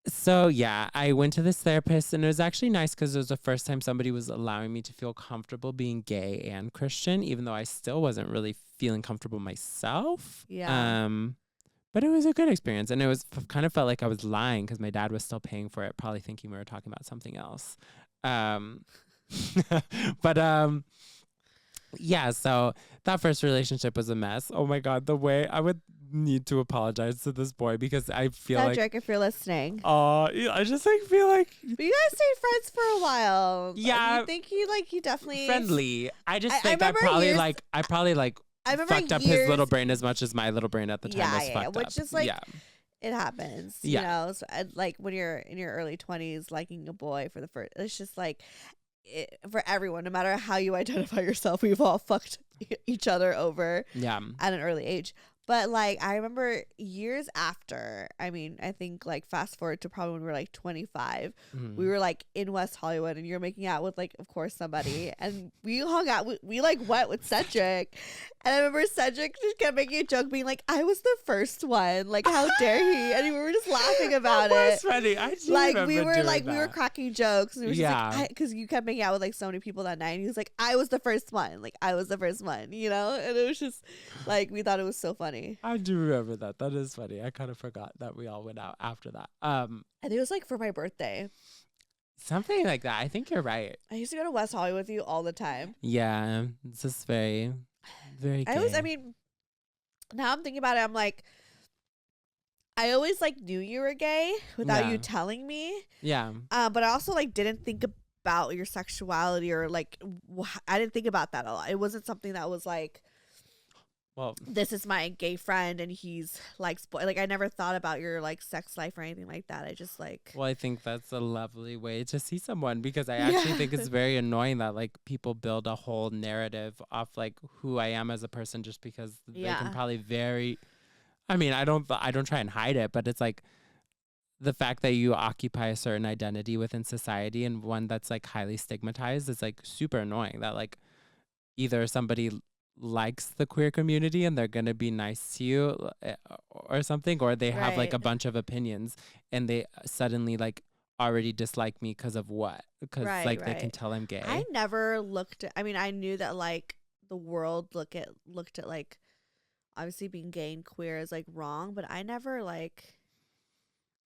So yeah, I went to this therapist, and it was actually nice because it was the first time somebody was allowing me to feel comfortable being gay and Christian, even though I still wasn't really feeling comfortable myself. Yeah. But it was a good experience, and it was kind of felt like I was lying because my dad was still paying for it, probably thinking we were talking about something else. Yeah, so that first relationship was a mess. Oh my God, the way I would need to apologize to this boy because I feel Cedric, if you're listening. I just like feel like but you guys stayed friends for a while. Yeah. You think he definitely friendly. I just think I probably fucked up his little brain as much as my little brain at the time was fucked up. Which is like it happens. You know, so, like when you're in your early 20s liking a boy for the first, it's just like for everyone, no matter how you identify yourself, we've all fucked each other over at an early age. But like I remember years after, I mean, I think like fast forward to probably when we were like 25, we were like in West Hollywood and you're making out with like, of course, somebody, and we hung out, we like went with Cedric, and I remember Cedric just kept making a joke being like, I was the first one, like how dare he, and we were just laughing about it. Funny. I do like we remember were like that. we were cracking jokes, and we were just like, because you kept making out with like so many people that night, and he was like, I was the first one, you know, and it was just like we thought it was so funny. I do remember that. That is funny. I kind of forgot that we all went out after that. I think it was like for my birthday. Something like that. I think you're right. I used to go to West Hollywood with you all the time. Yeah. It's just very, very gay. I mean, now I'm thinking about it, I'm like, I always like knew you were gay without you telling me. Yeah. But I also like didn't think about your sexuality or like, I didn't think about that a lot. It wasn't something that was like, well, this is my gay friend and he's like I never thought about your like sex life or anything like that. I just like, well, I think that's a lovely way to see someone, because I actually think it's very annoying that like people build a whole narrative off like who I am as a person just because they can probably I mean, I don't try and hide it, but it's like the fact that you occupy a certain identity within society and one that's like highly stigmatized is like super annoying. That like either somebody likes the queer community and they're gonna be nice to you or something, or they have like a bunch of opinions and they suddenly like already dislike me because of what? Because they can tell I'm gay. I never looked at, I mean, I knew that like the world looked at like obviously being gay and queer is like wrong, but I never like,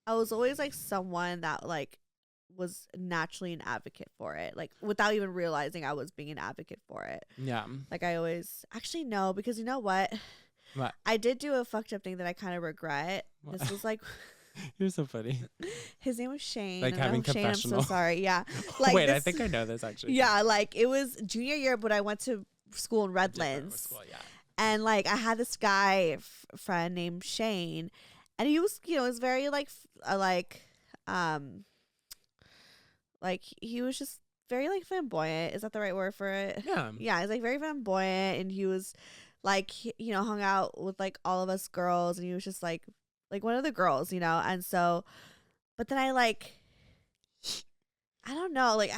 I was always like someone that like was naturally an advocate for it, like without even realizing I was being an advocate for it. Yeah. Like I always actually no, because you know what? What? I did do a fucked up thing that I kind of regret. What? This was like You're so funny. his name was Shane. Like and having Shane, I'm so confessional. sorry. Yeah. Like Wait, I this, think I know this actually. yeah, like it was junior year, but I went to school in Redlands. School, yeah. And like I had this guy friend named Shane, and he was, you know, was very like like he was just very like flamboyant. Is that the right word for it? Yeah. Yeah, he's like very flamboyant, and he was like you know, hung out with like all of us girls, and he was just like one of the girls, you know. And so, but then I don't know, like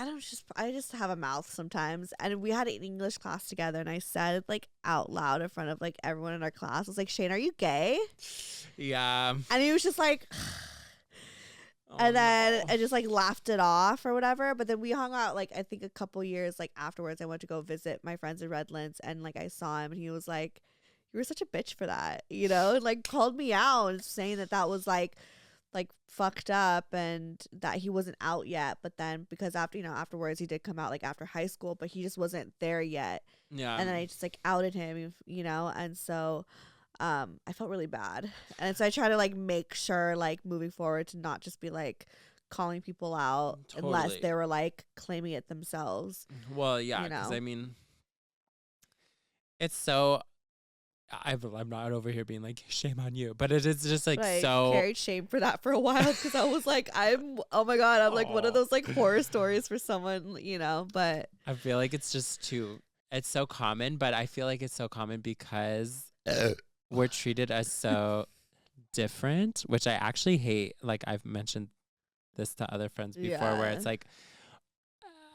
I just have a mouth sometimes. And we had an English class together, and I said it like out loud in front of like everyone in our class. I was like, Shane, are you gay? Yeah. And he was just like and then I just like laughed it off or whatever. But then we hung out like I think a couple years like afterwards. I went to go visit my friends in Redlands, and like I saw him, and he was like, you were such a bitch for that, you know, and like called me out and saying that was like fucked up, and that he wasn't out yet. But then because after, you know, afterwards he did come out like after high school, but he just wasn't there yet. Yeah. And then I just like outed him, you know. And so I felt really bad, and so I try to like make sure like moving forward to not just be like calling people out unless they were like claiming it themselves. Well, yeah, because I mean, it's so I'm not over here being like shame on you, but it is just like so carried shame for that for a while, because I was like, oh my god, I'm like one of those like horror stories for someone, you know. But I feel like it's just it's so common, but I feel like it's so common because we're treated as so different, which I actually hate. Like I've mentioned this to other friends before, where it's like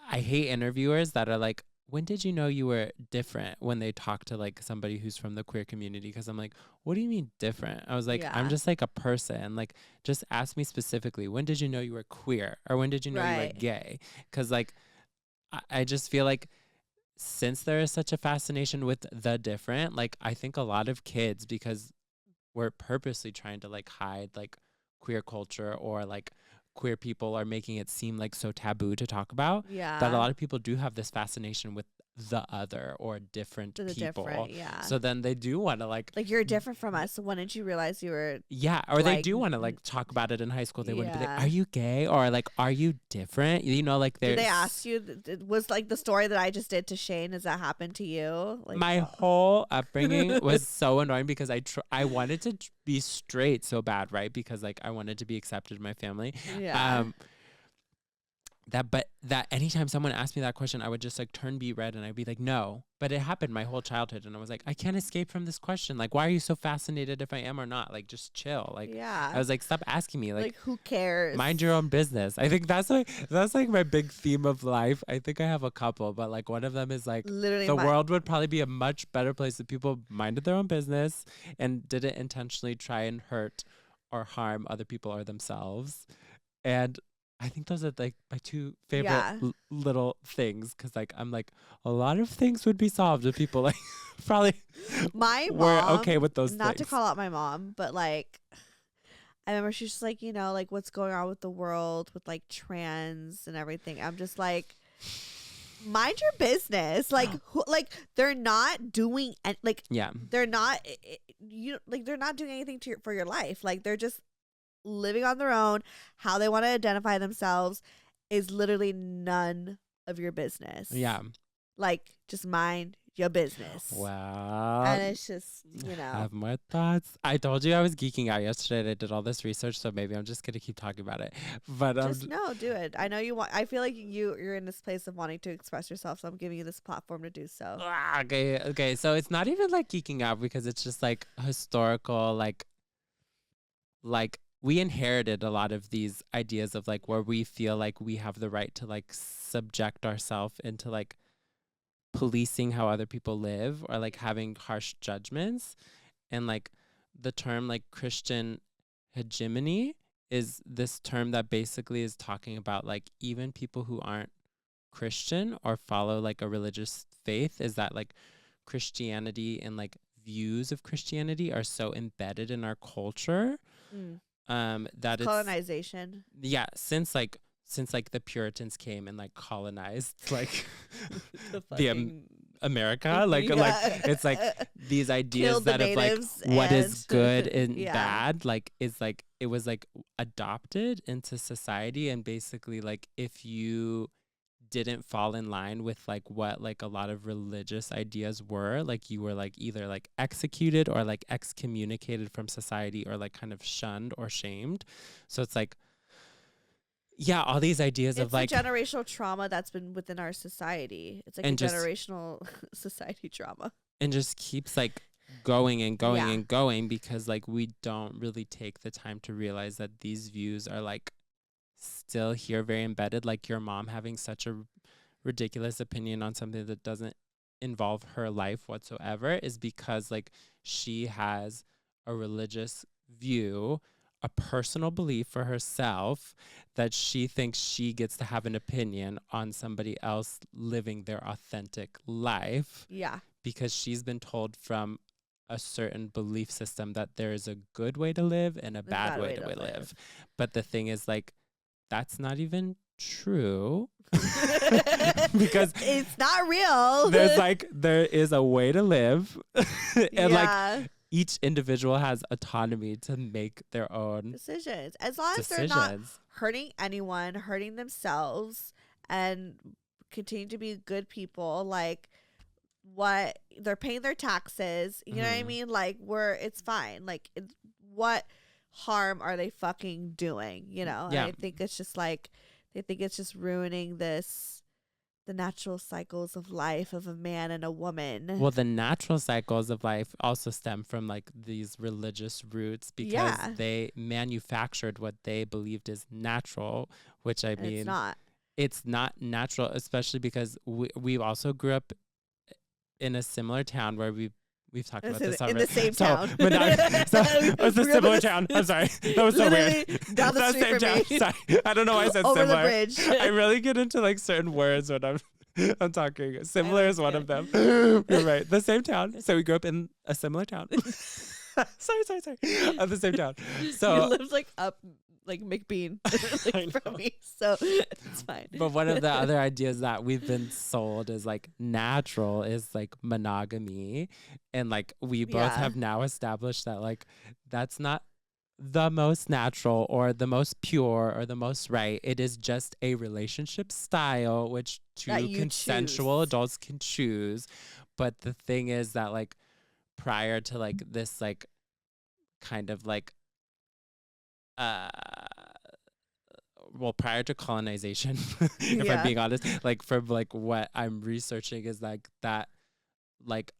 I hate interviewers that are like, when did you know you were different, when they talk to like somebody who's from the queer community? Because I'm like, what do you mean different? I was like, I'm just like a person. Like, just ask me specifically, when did you know you were queer, or when did you know you were gay? Because like I just feel like since there is such a fascination with the different, like I think a lot of kids, because we're purposely trying to like hide like queer culture, or like queer people are making it seem like so taboo to talk about, that a lot of people do have this fascination with the other or different people. So then they do want to like you're different from us, so when did you realize you were or they do want to like talk about it in high school. They want to be like, are you gay, or like, are you different, you know? Like did they ask you, was like the story that I just did to Shane, has that happened to you? Like, my whole upbringing was so annoying, because I wanted to be straight so bad, right? Because like I wanted to be accepted in my family. That anytime someone asked me that question, I would just like turn beet red, and I'd be like, no. But it happened my whole childhood, and I was like, I can't escape from this question. Like, why are you so fascinated if I am or not? Like, just chill. Like, I was like, stop asking me. Like who cares? Mind your own business. I think that's like my big theme of life. I think I have a couple, but like one of them is like, literally, the world would probably be a much better place if people minded their own business and didn't intentionally try and hurt or harm other people or themselves. And I think those are like my two favorite little things, because like I'm like, a lot of things would be solved if people like probably were okay with those not things. To call out my mom, but like I remember she's just like, you know, like what's going on with the world with like trans and everything. I'm just like, mind your business. Like like they're not doing they're not they're not doing anything for your life. Like they're just living on their own. How they want to identify themselves is literally none of your business. Like just mind your business. Wow. And it's just, you know, have more thoughts. I told you I was geeking out yesterday, and I did all this research, so maybe I'm just gonna keep talking about it. But just no, do it. I know you want. I feel like you're in this place of wanting to express yourself, so I'm giving you this platform to do so. Okay. So it's not even like geeking out, because it's just like historical, like we inherited a lot of these ideas of like where we feel like we have the right to like subject ourselves into like policing how other people live, or like having harsh judgments. And like the term like Christian hegemony is this term that basically is talking about like even people who aren't Christian or follow like a religious faith, is that like Christianity and like views of Christianity are so embedded in our culture. That it's colonization. Yeah, since the Puritans came and like colonized like the America, like it's like these ideas that of like what is good and bad, like is like it was like adopted into society, and basically like if you didn't fall in line with like what like a lot of religious ideas were, like you were like either like executed or like excommunicated from society or like kind of shunned or shamed. So it's like, yeah, all these ideas of like generational trauma that's been within our society. It's like a generational society trauma, and just keeps like going and going and going, because like we don't really take the time to realize that these views are like still here, very embedded. Like your mom having such a ridiculous opinion on something that doesn't involve her life whatsoever is because like she has a religious view, a personal belief for herself, that she thinks she gets to have an opinion on somebody else living their authentic life. Yeah. Because she's been told from a certain belief system that there is a good way to live and a bad way to live. But the thing is, like, that's not even true. Because it's not real. There is a way to live. And like each individual has autonomy to make their own decisions, as long as they're not hurting anyone, hurting themselves, and continue to be good people. Like, what they're paying their taxes, you know what I mean? Like, it's fine. Like, what harm are they fucking doing? You know? And I think it's just like they think it's just ruining the natural cycles of life of a man and a woman. Well, the natural cycles of life also stem from like these religious roots, because they manufactured what they believed is natural, which I mean, it's not natural, especially because we also grew up in a similar town where we've talked about this already. In the same town. It was a similar town. I'm sorry. That was so weird. Down the street from me. Sorry. I don't know why I said over similar. The bridge. I really get into like certain words when I'm talking. Similar is one of them. You're right. The same town. So we grew up in a similar town. sorry. At the same town. So you lived like up like McBean like from me, so it's fine. But one of the other ideas that we've been sold as like natural is like monogamy, and like we both have now established that like that's not the most natural or the most pure or the most right. It is just a relationship style which two consensual adults can choose. But the thing is that like prior to like this like kind of like well, prior to colonization, if I'm being honest, like from like what I'm researching is like that like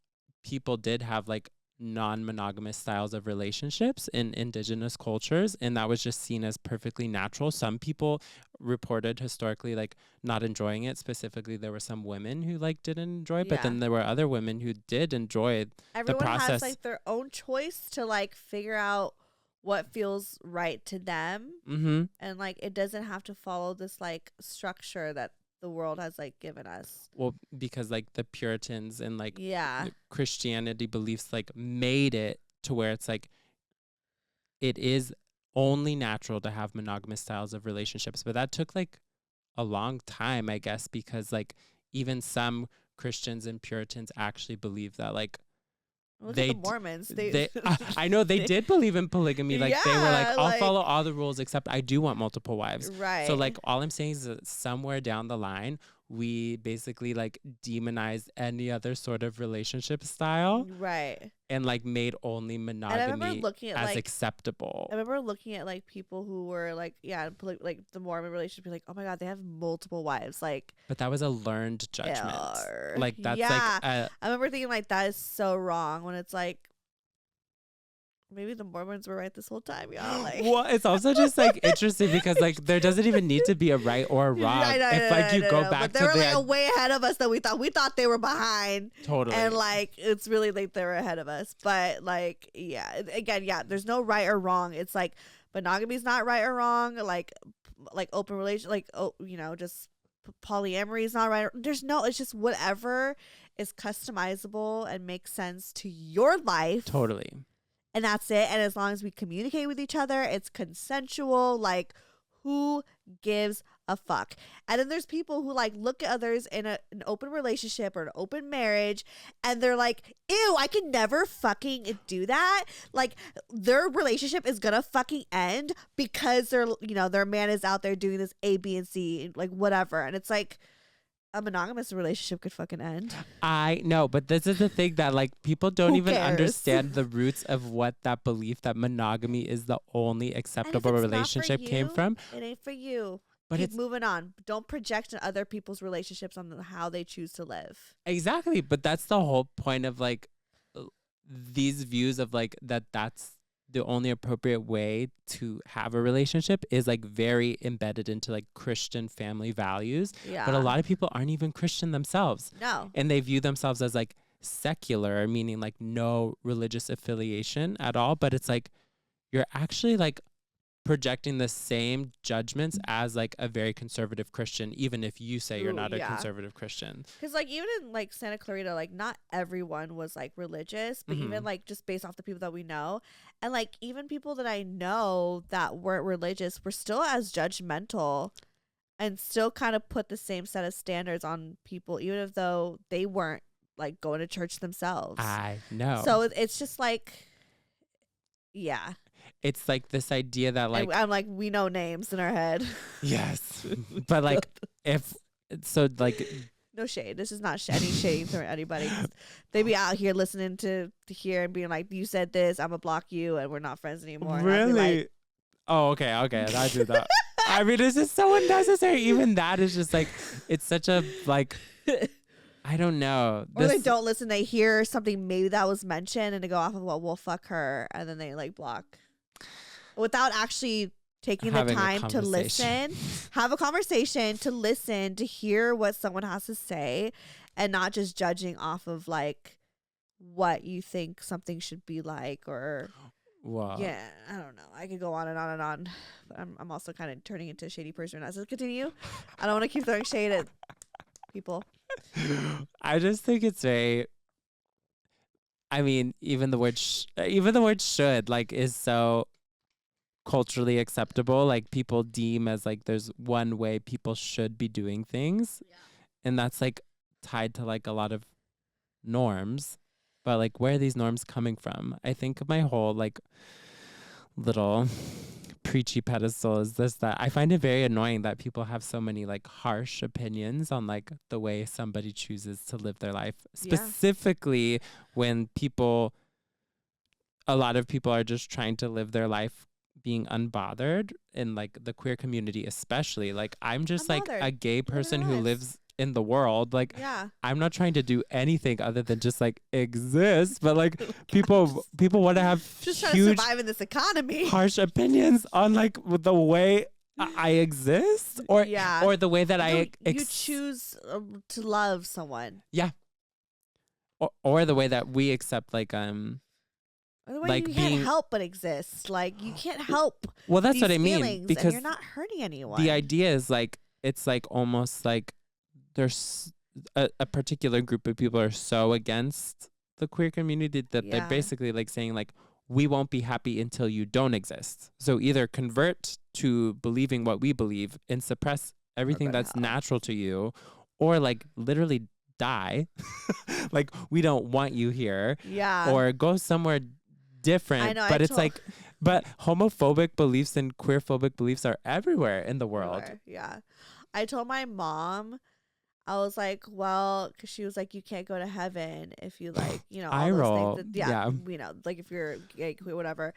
people did have like non-monogamous styles of relationships in indigenous cultures, and that was just seen as perfectly natural. Some people reported historically like not enjoying it. Specifically, there were some women who like didn't enjoy it, but then there were other women who did enjoy the process. Has like their own choice to like figure out what feels right to them, and like it doesn't have to follow this like structure that the world has like given us. Well, because like the Puritans and like Christianity beliefs like made it to where it's like it is only natural to have monogamous styles of relationships. But that took like a long time, I guess, because like even some Christians and Puritans actually believe that like Look at the Mormons. I know they did believe in polygamy. Like they were like, I'll follow all the rules except I do want multiple wives. Right. So like all I'm saying is that somewhere down the line, we basically like demonized any other sort of relationship style. Right. And like made only monogamy as acceptable. I remember looking at like people who were like, like the Mormon relationship, like, oh my God, they have multiple wives. Like, but that was a learned judgment. Like that's like I remember thinking like that is so wrong when it's like maybe the Mormons were right this whole time, y'all. Like, well, it's also just like interesting because like there doesn't even need to be a right or a wrong. You go back but they were like way ahead of us that we thought they were behind. Totally. And like it's really like they were ahead of us. But like there's no right or wrong. It's like monogamy is not right or wrong. Like open relation, just polyamory is not right. It's just whatever is customizable and makes sense to your life. Totally. And that's it. And as long as we communicate with each other, it's consensual. Like, who gives a fuck? And then there's people who like look at others in an open relationship or an open marriage, and they're like, ew, I can never fucking do that. Like, their relationship is gonna fucking end because their man is out there doing this A, B, and C, like whatever. And it's like, a monogamous relationship could fucking end. I know, but this is the thing that like people don't Who even cares? understand the roots of what that belief that monogamy is the only acceptable relationship came from. It ain't for you. But Keep moving on. Don't project on other people's relationships on how they choose to live. Exactly, but that's the whole point of like these views of like that's the only appropriate way to have a relationship is like very embedded into like Christian family values. Yeah. But a lot of people aren't even Christian themselves. No. And they view themselves as like secular, meaning like no religious affiliation at all. But it's like you're actually like projecting the same judgments as like a very conservative Christian, even if you say you're not a conservative Christian. Because like even in like Santa Clarita, like not everyone was like religious, but even like just based off the people that we know, and like even people that I know that weren't religious were still as judgmental and still kind of put the same set of standards on people, even if though they weren't like going to church themselves. I know. So it's just like, yeah. It's like this idea that like I'm like, we know names in our head. Yes. But like if so like no shade. This is not any shade for anybody. They be out here listening to hear and being like, you said this, I'm gonna block you and we're not friends anymore. Really? Like, oh, okay. I do that. I mean, it's just so unnecessary. Even that is just like, it's such a like, I don't know. Or they don't listen. They hear something maybe that was mentioned and they go off of, well, fuck her. And then they like block. Without actually taking the time to listen, have a conversation, to listen, to hear what someone has to say, and not just judging off of like what you think something should be like, or yeah, I don't know. I could go on and on and on, but I'm also kind of turning into a shady person as I continue. I don't want to keep throwing shade at people. I just think it's very. I mean, even the word should like is so culturally acceptable. Like people deem as like there's one way people should be doing things, and that's like tied to like a lot of norms. But like, where are these norms coming from? I think my whole like little preachy pedestal is that I find it very annoying that people have so many like harsh opinions on like the way somebody chooses to live their life, specifically when a lot of people are just trying to live their life being unbothered, in like the queer community especially. Like I'm just like a gay person who lives in the world. Like I'm not trying to do anything other than just like exist, but like people want to have just huge, trying to survive in this economy, harsh opinions on like the way I exist, or the way that you choose to love someone, or the way that we accept like or the way like you can't help but exist. Like you can't help. Well, that's what I mean, because you're not hurting anyone. The idea is like it's like almost like there's a particular group of people are so against the queer community that they're basically like saying like, we won't be happy until you don't exist. So either convert to believing what we believe and suppress everything that's natural to you, or like literally die. Like we don't want you here. Yeah. Or go somewhere different. I know, but it's like, but homophobic beliefs and queerphobic beliefs are everywhere in the world. Yeah. I told my mom, I was like, well, because she was like, you can't go to heaven if you like, you know, all those things. You know, like if you're gay, queer, whatever.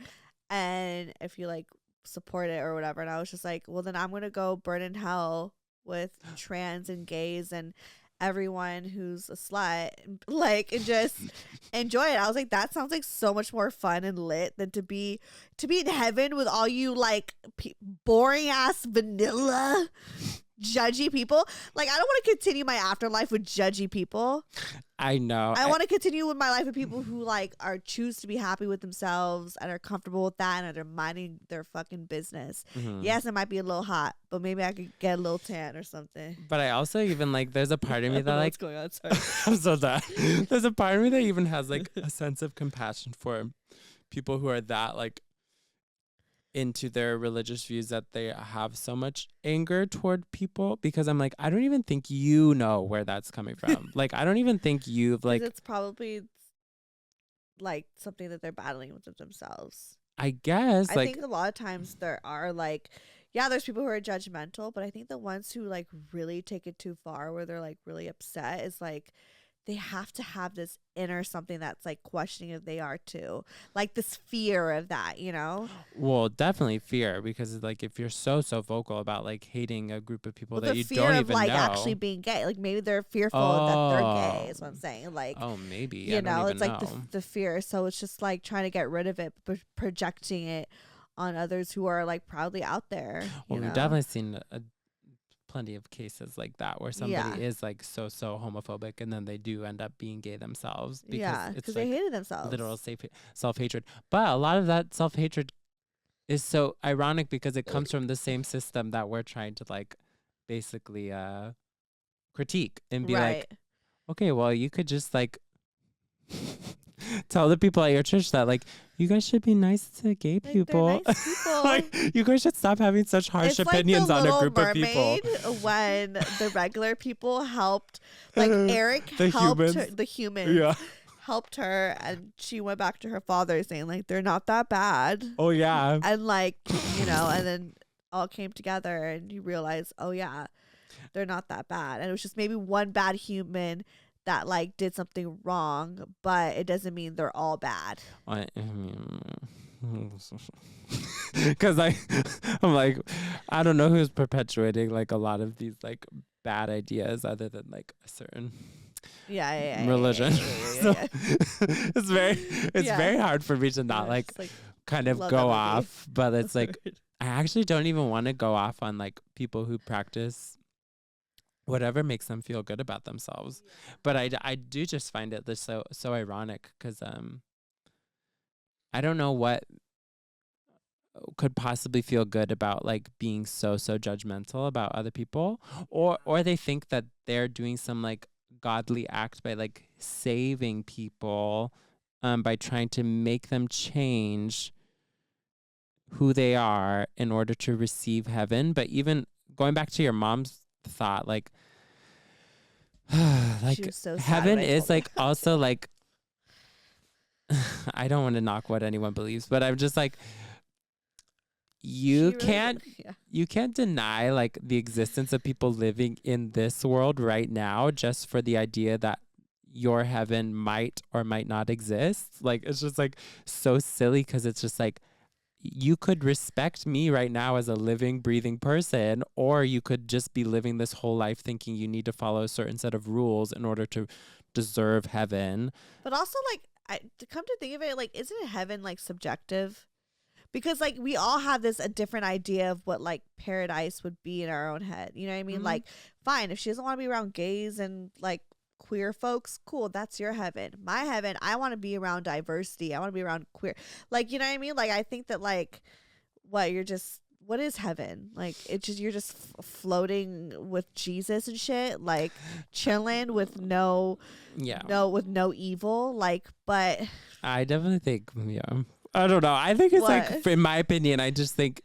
And if you like support it or whatever. And I was just like, well, then I'm going to go burn in hell with trans and gays and everyone who's a slut, like, and just enjoy it. I was like, that sounds like so much more fun and lit than to be in heaven with all you like boring ass vanilla judgy people. Like, I don't want to continue my afterlife with judgy people. I know. I want to continue with my life with people who like choose to be happy with themselves and are comfortable with that and are minding their fucking business. Yes, it might be a little hot, but maybe I could get a little tan or something. But I also even like, there's a part of me that like, what's going on? Sorry. I'm so done. There's a part of me that even has like a sense of compassion for people who are that like into their religious views that they have so much anger toward people, because I'm like, I don't even think you know where that's coming from. Like, I don't even think you've like, it's probably like something that they're battling with themselves. I guess. I like, think a lot of times there are like, yeah, there's people who are judgmental, but I think the ones who like really take it too far where they're like really upset is like, they have to have this inner something that's like questioning if they are too, like this fear of that, you know? Well, definitely fear, because like if you're so vocal about like hating a group of people that you don't fear of even like know, actually being gay, like maybe they're fearful that they're gay is what I'm saying. Like, maybe, you know, it's like the fear. So it's just like trying to get rid of it, but projecting it on others who are like proudly out there. Well, we've definitely seen plenty of cases like that where somebody is like so homophobic and then they do end up being gay themselves because it's they like hated themselves, literal self-hatred. But a lot of that self-hatred is so ironic because it comes from the same system that we're trying to like basically critique and be like, okay, well, you could just like tell the people at your church that like you guys should be nice to gay people. Nice people. Like, you guys should stop having such harsh opinions like on a group of people. When the regular people helped, like Eric helped the humans helped her, and she went back to her father saying like they're not that bad. Oh yeah. And like, you know, and then all came together and you realize, oh yeah, they're not that bad. And it was just maybe one bad human that like did something wrong, but it doesn't mean they're all bad. I mean, because I'm like, I don't know who's perpetuating like a lot of these like bad ideas other than like a certain religion. So it's very hard for me to not like kind of go off, but it's like I actually don't even want to go off on like people who practice whatever makes them feel good about themselves. But I do just find it so ironic because I don't know what could possibly feel good about like being so judgmental about other people, or they think that they're doing some like godly act by like saving people by trying to make them change who they are in order to receive heaven. But even going back to your mom's thought, like heaven is like also like I don't want to knock what anyone believes, but I'm just like you can't deny like the existence of people living in this world right now just for the idea that your heaven might or might not exist. Like it's just like so silly because it's just like you could respect me right now as a living, breathing person, or you could just be living this whole life thinking you need to follow a certain set of rules in order to deserve heaven. But also, like, to come to think of it, like, isn't heaven, like, subjective? Because, like, we all have a different idea of what, like, paradise would be in our own head. You know what I mean? Mm-hmm. Like, fine, if she doesn't want to be around gays and, like, queer folks, cool, that's your heaven. My heaven, I want to be around diversity. I want to be around queer, like, you know what I mean? Like, I think that like what is heaven? Like, it's just you're just floating with Jesus and shit, like chilling with no evil, like. But I definitely think I don't know, I think it's like, in my opinion, I just think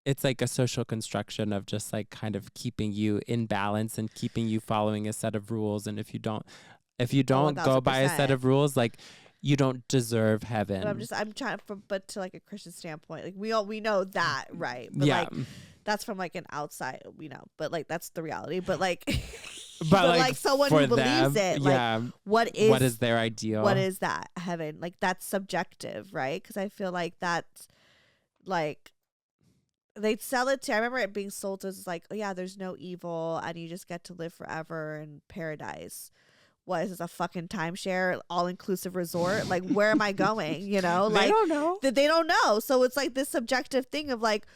it's like a social construction of just like kind of keeping you in balance and keeping you following a set of rules. And if you don't go by a set of rules, like you don't deserve heaven. But I'm trying but to like a Christian standpoint, like we know that, right? But like that's from like an outside, but like that's the reality. But like, but like someone who believes it, like what is their ideal? What is that heaven? Like that's subjective, right? Because I feel like that's like, they'd sell it to, I remember it being sold as like, oh yeah, there's no evil and you just get to live forever in paradise. What is this, a fucking timeshare, all-inclusive resort? Like, where am I going? You know, like, they don't know. They don't know. So it's like this subjective thing of like,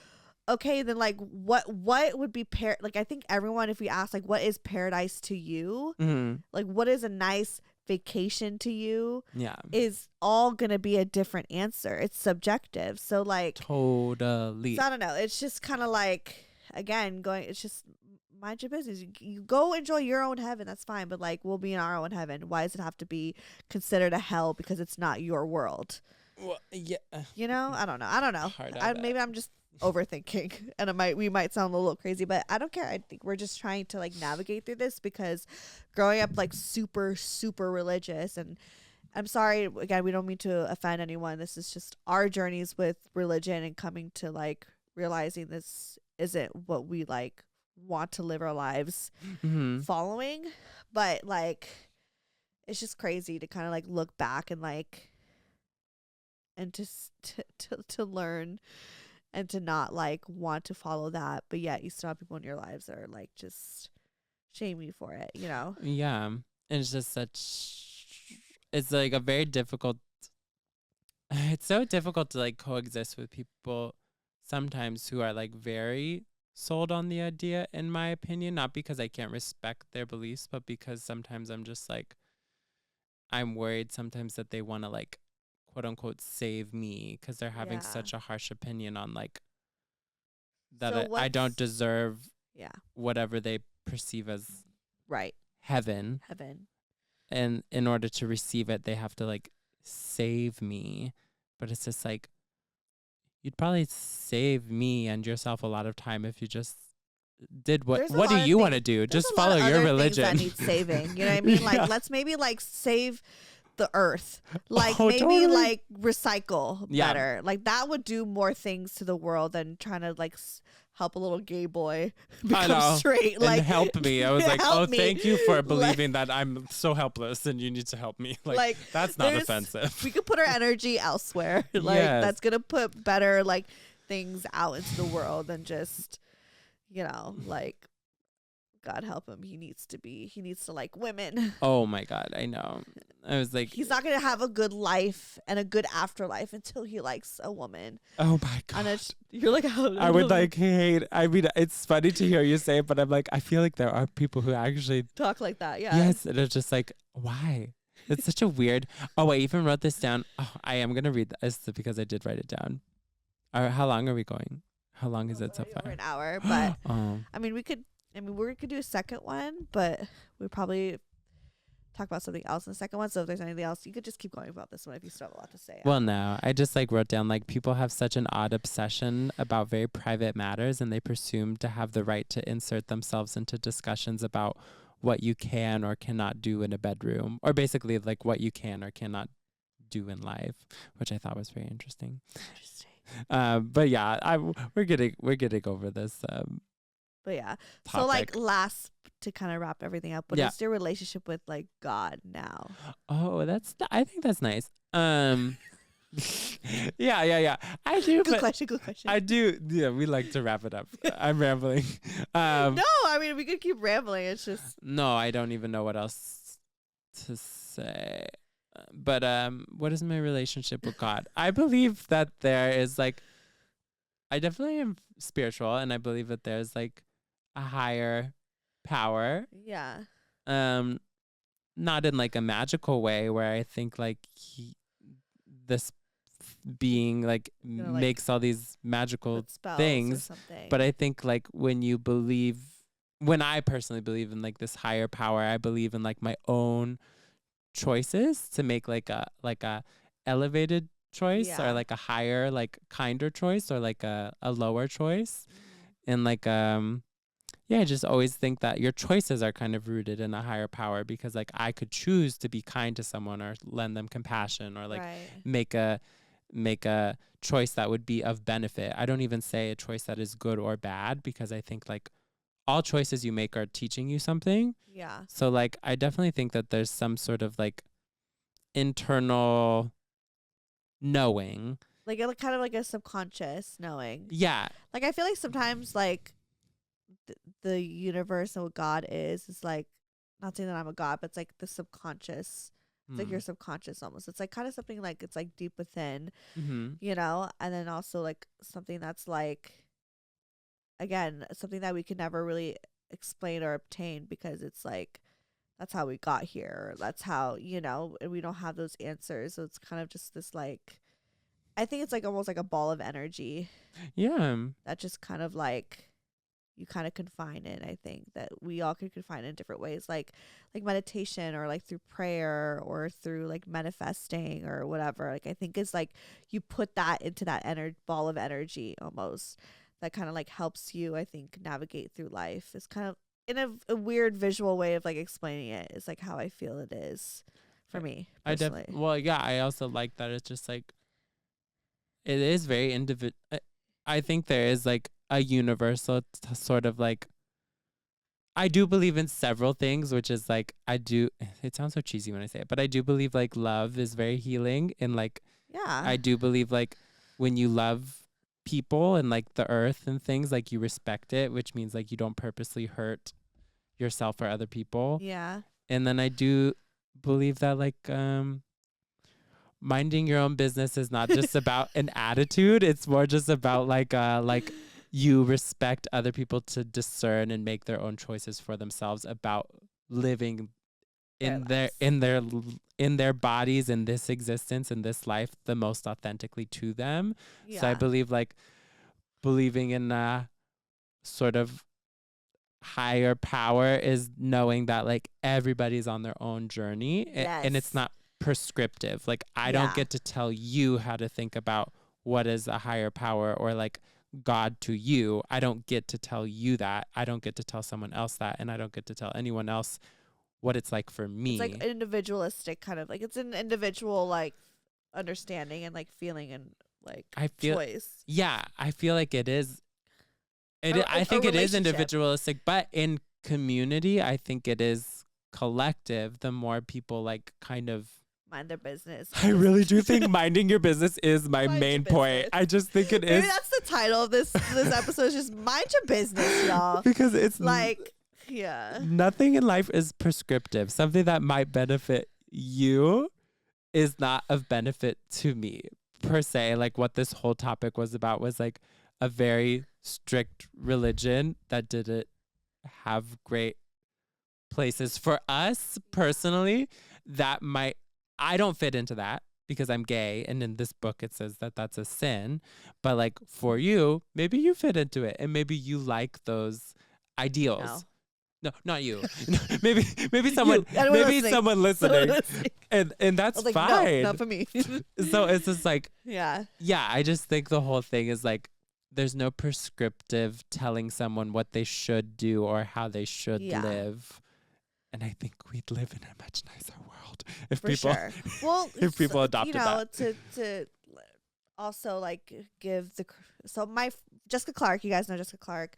okay, then like what would be like I think everyone, if we ask like what is paradise to you, like what is a nice vacation to you, is all gonna be a different answer. It's subjective. So like totally. So I don't know. It's just kind of like, again, it's just mind your business. You go enjoy your own heaven. That's fine. But like, we'll be in our own heaven. Why does it have to be considered a hell because it's not your world? Well, yeah. You know, I don't know. Maybe I'm just overthinking, and we might sound a little crazy, but I don't care. I think we're just trying to like navigate through this, because growing up like super religious, and I'm sorry, again, we don't mean to offend anyone. This is just our journeys with religion and coming to like realizing this isn't what we like want to live our lives following. But like, it's just crazy to kind of like look back and like, and just to learn and to not like want to follow that. But yet you still have people in your lives that are like just shame you for it, you know? Yeah. And it's just it's like a very difficult, it's so difficult to like coexist with people sometimes who are like very sold on the idea, in my opinion, not because I can't respect their beliefs, but because sometimes I'm just like, I'm worried sometimes that they want to like quote unquote save me because they're having such a harsh opinion on like that I don't deserve whatever they perceive as heaven. And in order to receive it, they have to like save me. But it's just like, you'd probably save me and yourself a lot of time if you just did what do you want to do? Just follow your religion. That needs saving. You know what I mean? Like, let's maybe like save the earth. Like maybe totally. Like recycle better. Like that would do more things to the world than trying to like help a little gay boy become straight. And like, help me. I was like, thank you for believing that I'm so helpless and you need to help me. Like that's not offensive. We could put our energy elsewhere. Like that's gonna put better like things out into the world than just, you know, like, God help him. He needs to like women. Oh my God, I know. I was like, he's not going to have a good life and a good afterlife until he likes a woman. Oh my God. And you're like, I would like hate. I mean, it's funny to hear you say it, but I'm like, I feel like there are people who actually talk like that. Yeah. Yes. And it's just like, why? It's such a weird. Oh, I even wrote this down. Oh, I am going to read this because I did write it down. How long are we going? How long is it so far? Over an hour, but I mean, we could do a second one, but we probably talk about something else in the second one. So if there's anything else, you could just keep going about this one if you still have a lot to say. Well, no, I just like wrote down like people have such an odd obsession about very private matters, and they presume to have the right to insert themselves into discussions about what you can or cannot do in a bedroom, or basically like what you can or cannot do in life, which I thought was very interesting. But yeah, we're getting over this. But yeah, topic. So like last to kind of wrap everything up, what is your relationship with like God now? Oh, I think that's nice. Yeah. I do. Good question. I do. Yeah, we like to wrap it up. I'm rambling. No, I mean we could keep rambling. It's just no. I don't even know what else to say. But what is my relationship with God? I believe that there is like, I definitely am spiritual, and I believe that there's like a higher power. Yeah. Not in like a magical way where I think like this being like makes all these magical things, but I think like when I personally believe in like this higher power, I believe in like my own choices to make like a elevated choice or like a higher, like kinder choice, or like a lower choice. And like I just always think that your choices are kind of rooted in a higher power, because like I could choose to be kind to someone or lend them compassion, or like make a choice that would be of benefit. I don't even say a choice that is good or bad, because I think like all choices you make are teaching you something. Yeah. So like I definitely think that there's some sort of like internal knowing, like kind of like a subconscious knowing. Yeah. Like I feel like sometimes like the universe and what God is like, not saying that I'm a God, but it's like the subconscious. It's like your subconscious almost. It's like kind of something like it's like deep within, you know, and then also like something that's like again, something that we can never really explain or obtain, because it's like, that's how we got here. That's how, and we don't have those answers. So it's kind of just this like, I think it's like almost like a ball of energy. Yeah. That just kind of like, you kind of confine in. I think that we all can confine in different ways, like meditation, or like through prayer, or through like manifesting or whatever. Like, I think it's like you put that into that ball of energy almost, that kind of like helps you, I think, navigate through life. It's kind of in a weird visual way of like explaining it. It's like how I feel it is for me personally. I also like that it's just like, it is very individual. I think there is like a universal sort of like, I do believe in several things, which is like, it sounds so cheesy when I say it, but I do believe like love is very healing. And like, I do believe like when you love people and like the earth and things, like you respect it, which means like you don't purposely hurt yourself or other people. Yeah. And then I do believe that like, minding your own business is not just about an attitude. It's more just about like you respect other people to discern and make their own choices for themselves about living in their bodies, in this existence, in this life, the most authentically to them. Yeah. So I believe like believing in a sort of higher power is knowing that like everybody's on their own journey. Yes. And it's not prescriptive. Like I don't get to tell you how to think about what is a higher power or like God to you. I don't get to tell you that. I don't get to tell someone else that, and I don't get to tell anyone else what it's like for me. It's like individualistic, kind of like, it's an individual like understanding and like feeling and like choice. Yeah, I feel like it is. I think it is individualistic, but in community, I think it is collective. The more people like kind of mind their business. I really do think minding your business is my main point. I just think it is. Maybe that's the title of this episode, is just mind your business, y'all. Because it's like, nothing in life is prescriptive. Something that might benefit you is not of benefit to me per se. Like what this whole topic was about was like a very strict religion that didn't have great places for us personally. I don't fit into that because I'm gay, and in this book it says that that's a sin. But like for you, maybe you fit into it, and maybe you like those ideals. No, not you. maybe someone someone listening. And that's like, fine. No, not for me. So it's just like yeah. I just think the whole thing is like, there's no prescriptive telling someone what they should do or how they should live. And I think we'd live in a much nicer world if people adopted that. To also like give my Jessica Clark, you guys know Jessica Clark.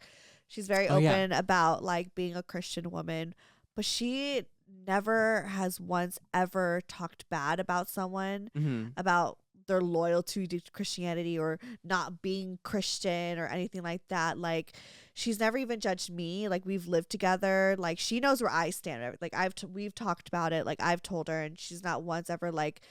She's very open about like being a Christian woman, but she never has once ever talked bad about someone, about their loyalty to Christianity or not being Christian or anything like that. Like, she's never even judged me. Like, we've lived together. Like, she knows where I stand. Like, we've talked about it. Like, I've told her, and she's not once ever like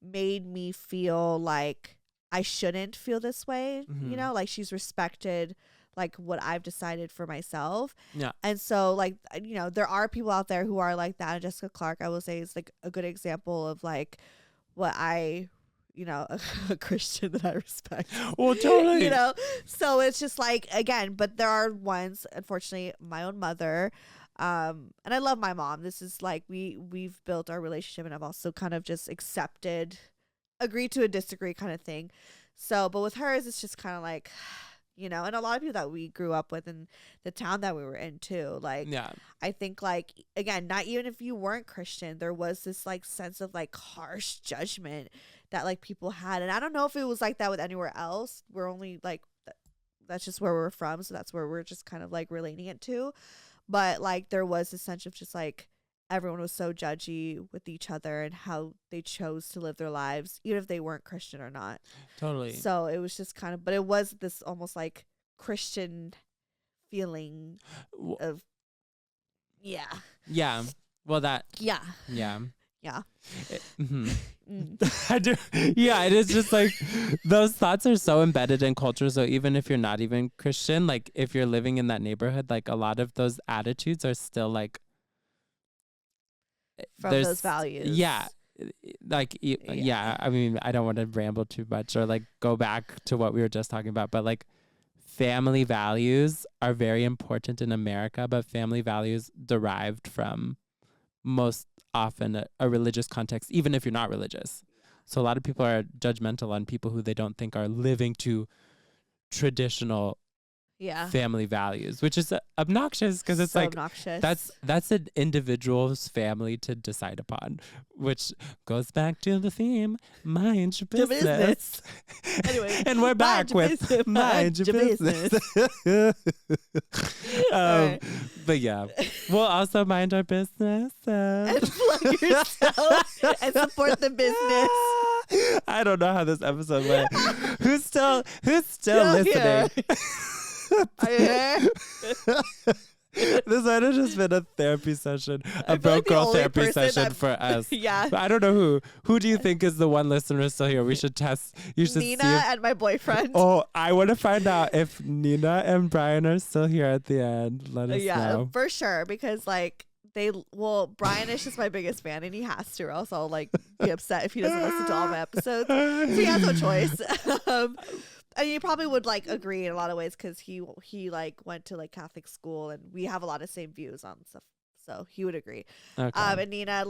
made me feel like I shouldn't feel this way. You know, like she's respected like what I've decided for myself. Yeah. And so like, you know, there are people out there who are like that. And Jessica Clark, I will say, is like a good example of like what I, you know, a Christian that I respect. Well, totally. You know, so it's just like, again, but there are ones, unfortunately, my own mother, and I love my mom. This is like, we've built our relationship, and I've also kind of just accepted, agree to a disagree kind of thing. So, but with hers, it's just kind of like, you know, and a lot of people that we grew up with in the town that we were in too. Like, I think like, again, not even if you weren't Christian, there was this like sense of like harsh judgment that like people had. And I don't know if it was like that with anywhere else. We're only like, that's just where we're from. So that's where we're just kind of like relating it to. But like, there was this sense of just like, everyone was so judgy with each other and how they chose to live their lives, even if they weren't Christian or not. Totally. So it was just kind of, but it was this almost like Christian feeling of, Yeah. Well, that. Yeah. Yeah. Yeah. I do. Yeah, it is just like those thoughts are so embedded in culture. So even if you're not even Christian, like if you're living in that neighborhood, like a lot of those attitudes are still like from those values. Yeah. Like, yeah, I mean, I don't want to ramble too much or like go back to what we were just talking about, but like family values are very important in America, but family values derived from most often a religious context, even if you're not religious. So a lot of people are judgmental on people who they don't think are living to traditional family values, which is obnoxious because it's so like obnoxious. That's an individual's family to decide upon, which goes back to the theme, mind your business. Anyway, and we're back with mind your business. But yeah, we'll also mind our business and plug yourself and support the business. I don't know how this episode went. Who's still listening? This might have just been a therapy session, a broke girl therapy session for us. Yeah. But I don't know who. Who do you think is the one listener still here? We should test. You should Nina see and my boyfriend. Oh, I want to find out if Nina and Brian are still here at the end. Let us know. Yeah, for sure. Because like Brian is just my biggest fan, and he has to, or else I'll like be upset if he doesn't listen to all my episodes. So he has no choice. And you probably would like agree in a lot of ways because he like went to like Catholic school, and we have a lot of same views on stuff, so he would agree. Okay. And Nina,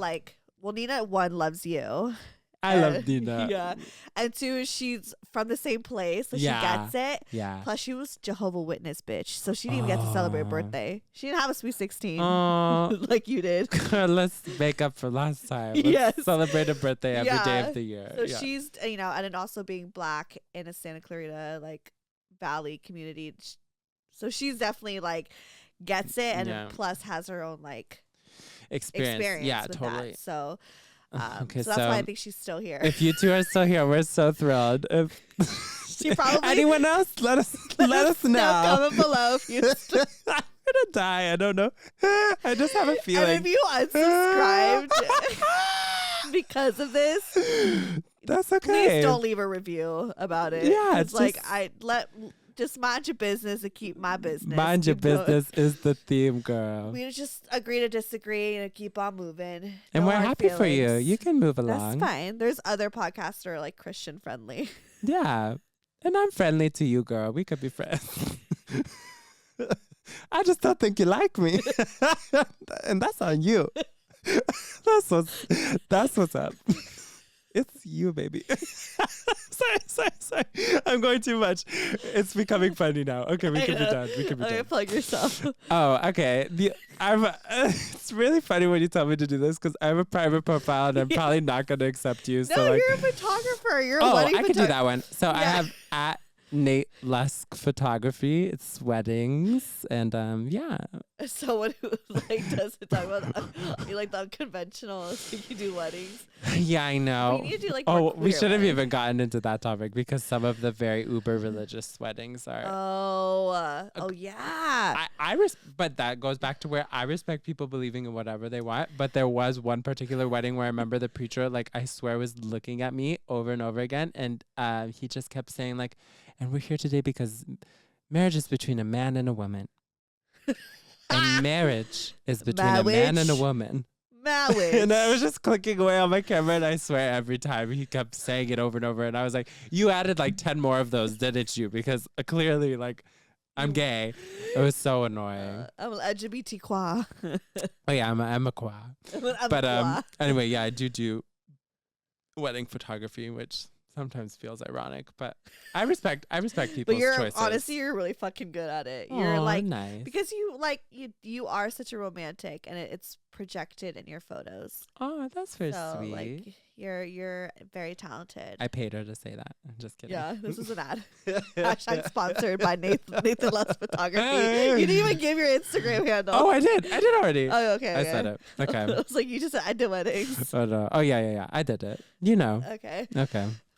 Nina one loves you. I love Nina. Yeah. And two, she's from the same place, so she gets it. Yeah. Plus, she was Jehovah Witness, bitch. So she didn't even get to celebrate a birthday. She didn't have a sweet 16 like you did. Let's make up for last time. Let's celebrate a birthday every day of the year. So she's, and then also being Black in a Santa Clarita like Valley community. So she's definitely like gets it, and plus has her own like experience. Yeah, with totally. That. So. Okay, so that's why I think she's still here. If you two are still here, we're so thrilled. If she probably anyone else, let us know. Comment below if you. I'm gonna die. I don't know. I just have a feeling. And if you unsubscribed because of this, that's okay. Please don't leave a review about it. Yeah, it's like just mind your business and keep my business. Mind your business is the theme, girl. We just agree to disagree and keep on moving. And we're happy for you. You can move along. That's fine. There's other podcasts that are like Christian friendly. Yeah. And I'm friendly to you, girl. We could be friends. I just don't think you like me. And that's on you. That's what's up. It's you, baby. Sorry. I'm going too much. It's becoming funny now. Okay, we can be done. Okay, plug yourself. Oh, okay. It's really funny when you tell me to do this because I have a private profile and I'm probably not going to accept you. No, so you're a photographer. You're a wedding photographer. I could do that one. So I have at Nate Lusk Photography. It's weddings and Someone who like does it talk about you like the unconventional, like you do weddings. Yeah, I know. We need to do like we should have even gotten into that topic because some of the very uber religious weddings are. Oh yeah. But that goes back to where I respect people believing in whatever they want. But there was one particular wedding where I remember the preacher, like I swear, was looking at me over and over again, and he just kept saying like, "And we're here today because marriage is between a man and a woman." And marriage is between a man and a woman. Marriage. And I was just clicking away on my camera, and I swear every time he kept saying it over and over. And I was like, you added like 10 more of those, didn't you? Because clearly, like, I'm gay. It was so annoying. I'm LGBTQ. Oh, yeah, I'm a qua. But anyway, yeah, I do wedding photography, which sometimes feels ironic, but I respect people's choices. Honestly, you're really fucking good at it. You're like nice. Because you are such a romantic, and it's projected in your photos. Oh, that's very sweet. Like you're very talented. I paid her to say that. I'm just kidding. Yeah, this is an ad. Hashtag sponsored by Nathan Lusk Photography. You didn't even give your Instagram handle. Oh, I did already. Oh, okay. I said it. Okay. I was like, you just said I did weddings. Oh no. Oh yeah. I did it. You know. Okay.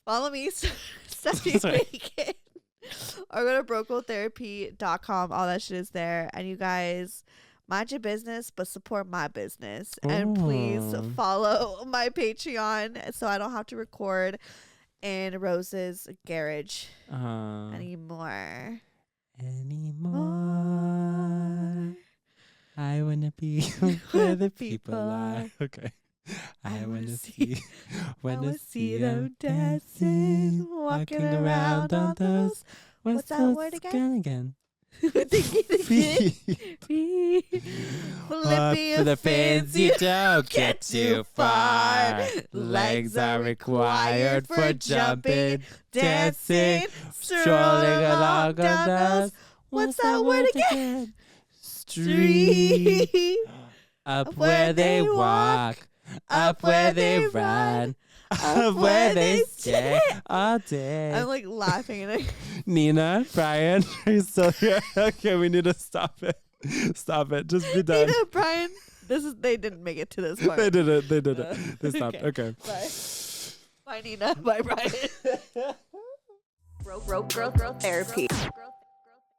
Follow me, Stefanie Maegan. Or go to brocotherapy.com. All that shit is there. And you guys, mind your business, but support my business. And please follow my Patreon so I don't have to record in Rose's garage anymore. I wanna be where the people are. Okay. I wanna see them dancing, walking around on those. What's that word again? Flipping For the fins, you don't get too far. Legs are required for jumping, dancing, strolling along on those. What's that word again? Street. Up where they walk, up where they run, up where they stay all day. I'm like laughing at it. Nina, Brian, are you still here? Okay, we need to stop it. Stop it. Just be done. Nina, Brian, they didn't make it to this part. They did it. They stopped. Okay. Bye. Bye, Nina. Bye, Brian. Growth therapy.